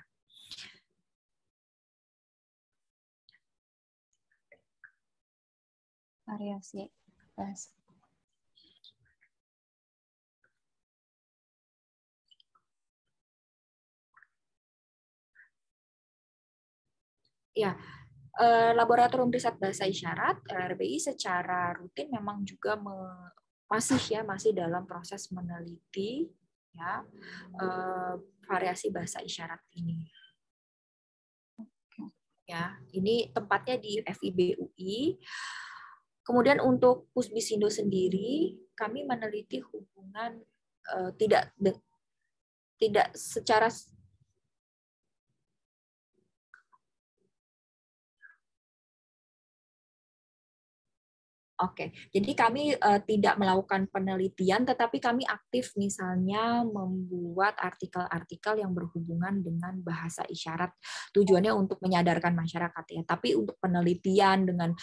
Variasi bahasa. Ya, Laboratorium Riset Bahasa Isyarat LRBI secara rutin memang juga masih dalam proses meneliti ya variasi bahasa isyarat ini. Ya, ini tempatnya di FIB UI. Kemudian untuk Pusbisindo sendiri, kami meneliti hubungan tidak secara Oke, jadi kami tidak melakukan penelitian, tetapi kami aktif misalnya membuat artikel-artikel yang berhubungan dengan bahasa isyarat. Tujuannya untuk menyadarkan masyarakat ya. Tapi untuk penelitian dengan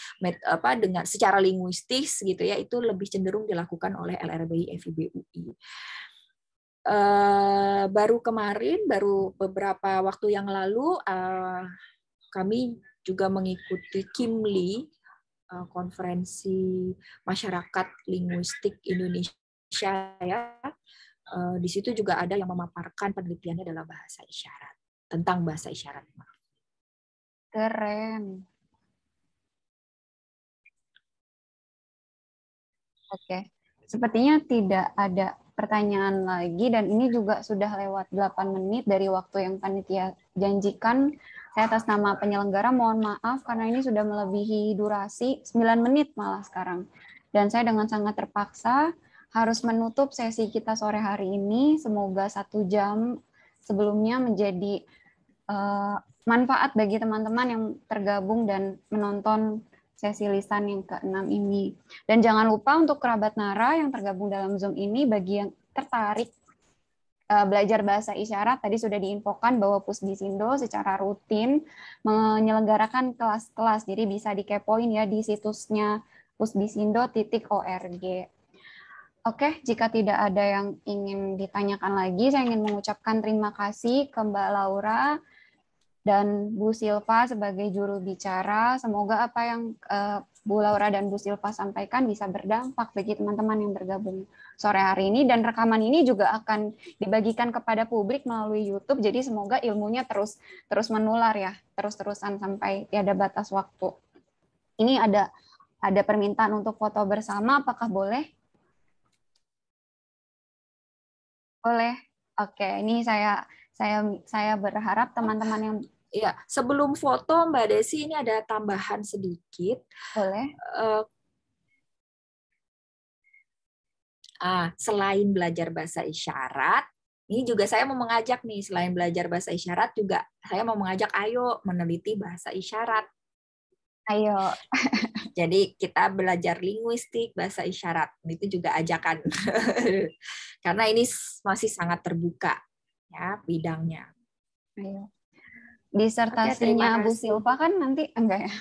secara linguistis gitu ya, itu lebih cenderung dilakukan oleh LRBI FIB UI. Baru beberapa waktu yang lalu kami juga mengikuti KIMLI, konferensi masyarakat linguistik Indonesia ya. Di situ juga ada yang memaparkan penelitiannya dalam bahasa isyarat, tentang bahasa isyarat. Keren. Oke. Sepertinya tidak ada pertanyaan lagi dan ini juga sudah lewat 8 menit dari waktu yang panitia janjikan. Saya atas nama penyelenggara mohon maaf karena ini sudah melebihi durasi 9 menit malah sekarang. Dan saya dengan sangat terpaksa harus menutup sesi kita sore hari ini. Semoga 1 jam sebelumnya menjadi manfaat bagi teman-teman yang tergabung dan menonton sesi lisan yang ke-6 ini. Dan jangan lupa untuk kerabat Nara yang tergabung dalam Zoom ini, bagi yang tertarik belajar bahasa isyarat, tadi sudah diinfokan bahwa Pusbisindo secara rutin menyelenggarakan kelas-kelas, jadi bisa dikepoin ya di situsnya pusbisindo.org. Oke, jika tidak ada yang ingin ditanyakan lagi, saya ingin mengucapkan terima kasih ke Mbak Laura dan Bu Silva sebagai juru bicara. Semoga apa yang Bu Laura dan Bu Silva sampaikan bisa berdampak bagi teman-teman yang bergabung sore hari ini. Dan rekaman ini juga akan dibagikan kepada publik melalui YouTube. Jadi semoga ilmunya terus menular ya, terus-terusan sampai tiada batas waktu. Ini ada permintaan untuk foto bersama, apakah boleh? Boleh. Oke, ini saya berharap teman-teman yang ya, sebelum foto Mbak Desi ini ada tambahan sedikit. boleh. Selain belajar bahasa isyarat, ini juga saya mau mengajak nih, selain belajar bahasa isyarat juga saya mau mengajak ayo meneliti bahasa isyarat. Ayo. Jadi kita belajar linguistik bahasa isyarat, itu juga ajakan. Karena ini masih sangat terbuka ya bidangnya. Ayo. Disertasinya Bu Silva kan nanti enggak ya?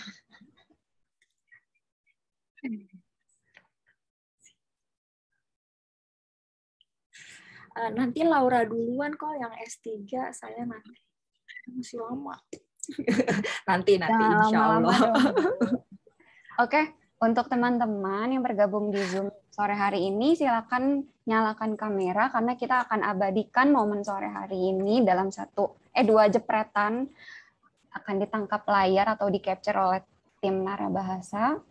Nanti Laura duluan kok yang S3, saya nanti masih lama. nanti insya Allah. Oke, untuk teman-teman yang bergabung di Zoom sore hari ini, silakan nyalakan kamera karena kita akan abadikan momen sore hari ini dalam 2 jepretan akan ditangkap layar atau di-capture oleh tim Narabahasa.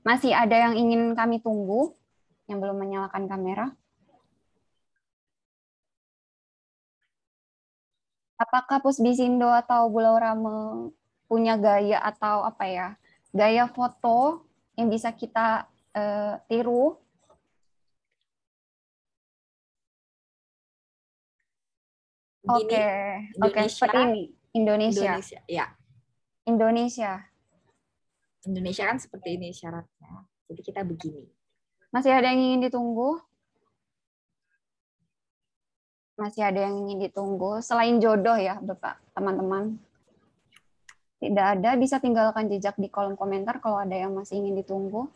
Masih ada yang ingin kami tunggu yang belum menyalakan kamera? Apakah Pusbisindo atau Bu Laura punya gaya atau apa ya? Gaya foto yang bisa kita tiru? Oke, seperti ini. Indonesia. Ya. Indonesia kan seperti ini syaratnya. Jadi kita begini. Masih ada yang ingin ditunggu? Masih ada yang ingin ditunggu selain jodoh ya, Bapak, teman-teman? Tidak ada, bisa tinggalkan jejak di kolom komentar kalau ada yang masih ingin ditunggu.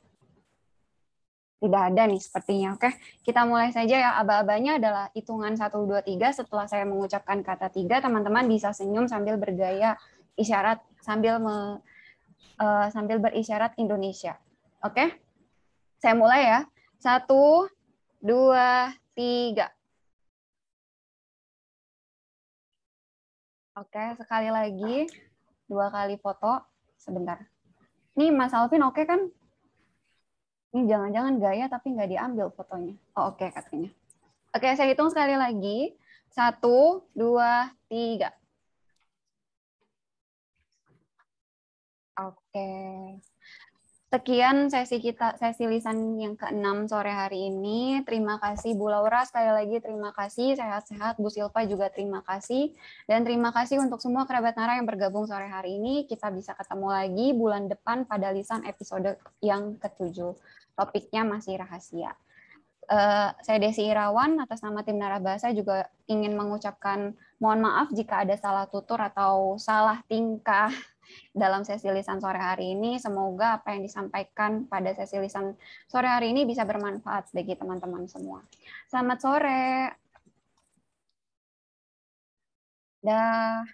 Tidak ada nih sepertinya. Oke, kita mulai saja ya. Aba-abanya adalah hitungan 1, 2, 3. Setelah saya mengucapkan kata 3, teman-teman bisa senyum sambil bergaya isyarat, sambil berisyarat Indonesia. Oke, saya mulai ya. 1, 2, 3. Oke, sekali lagi. 2 kali foto. Sebentar. Ini Mas Alvin oke kan? Ini jangan-jangan gaya tapi nggak diambil fotonya. Oh, oke katanya. Oke, saya hitung sekali lagi. 1, 2, 3. Oke. Sekian sesi lisan yang ke-6 sore hari ini. Terima kasih Bu Laura, sekali lagi terima kasih. Sehat-sehat. Bu Silva juga terima kasih. Dan terima kasih untuk semua kerabat Nara yang bergabung sore hari ini. Kita bisa ketemu lagi bulan depan pada lisan episode yang ke-7. Topiknya masih rahasia. Saya Desi Irawan, atas nama tim Nara Bahasa juga ingin mengucapkan mohon maaf jika ada salah tutur atau salah tingkah dalam sesi lisan sore hari ini. Semoga apa yang disampaikan pada sesi lisan sore hari ini bisa bermanfaat bagi teman-teman semua. Selamat sore. Dah.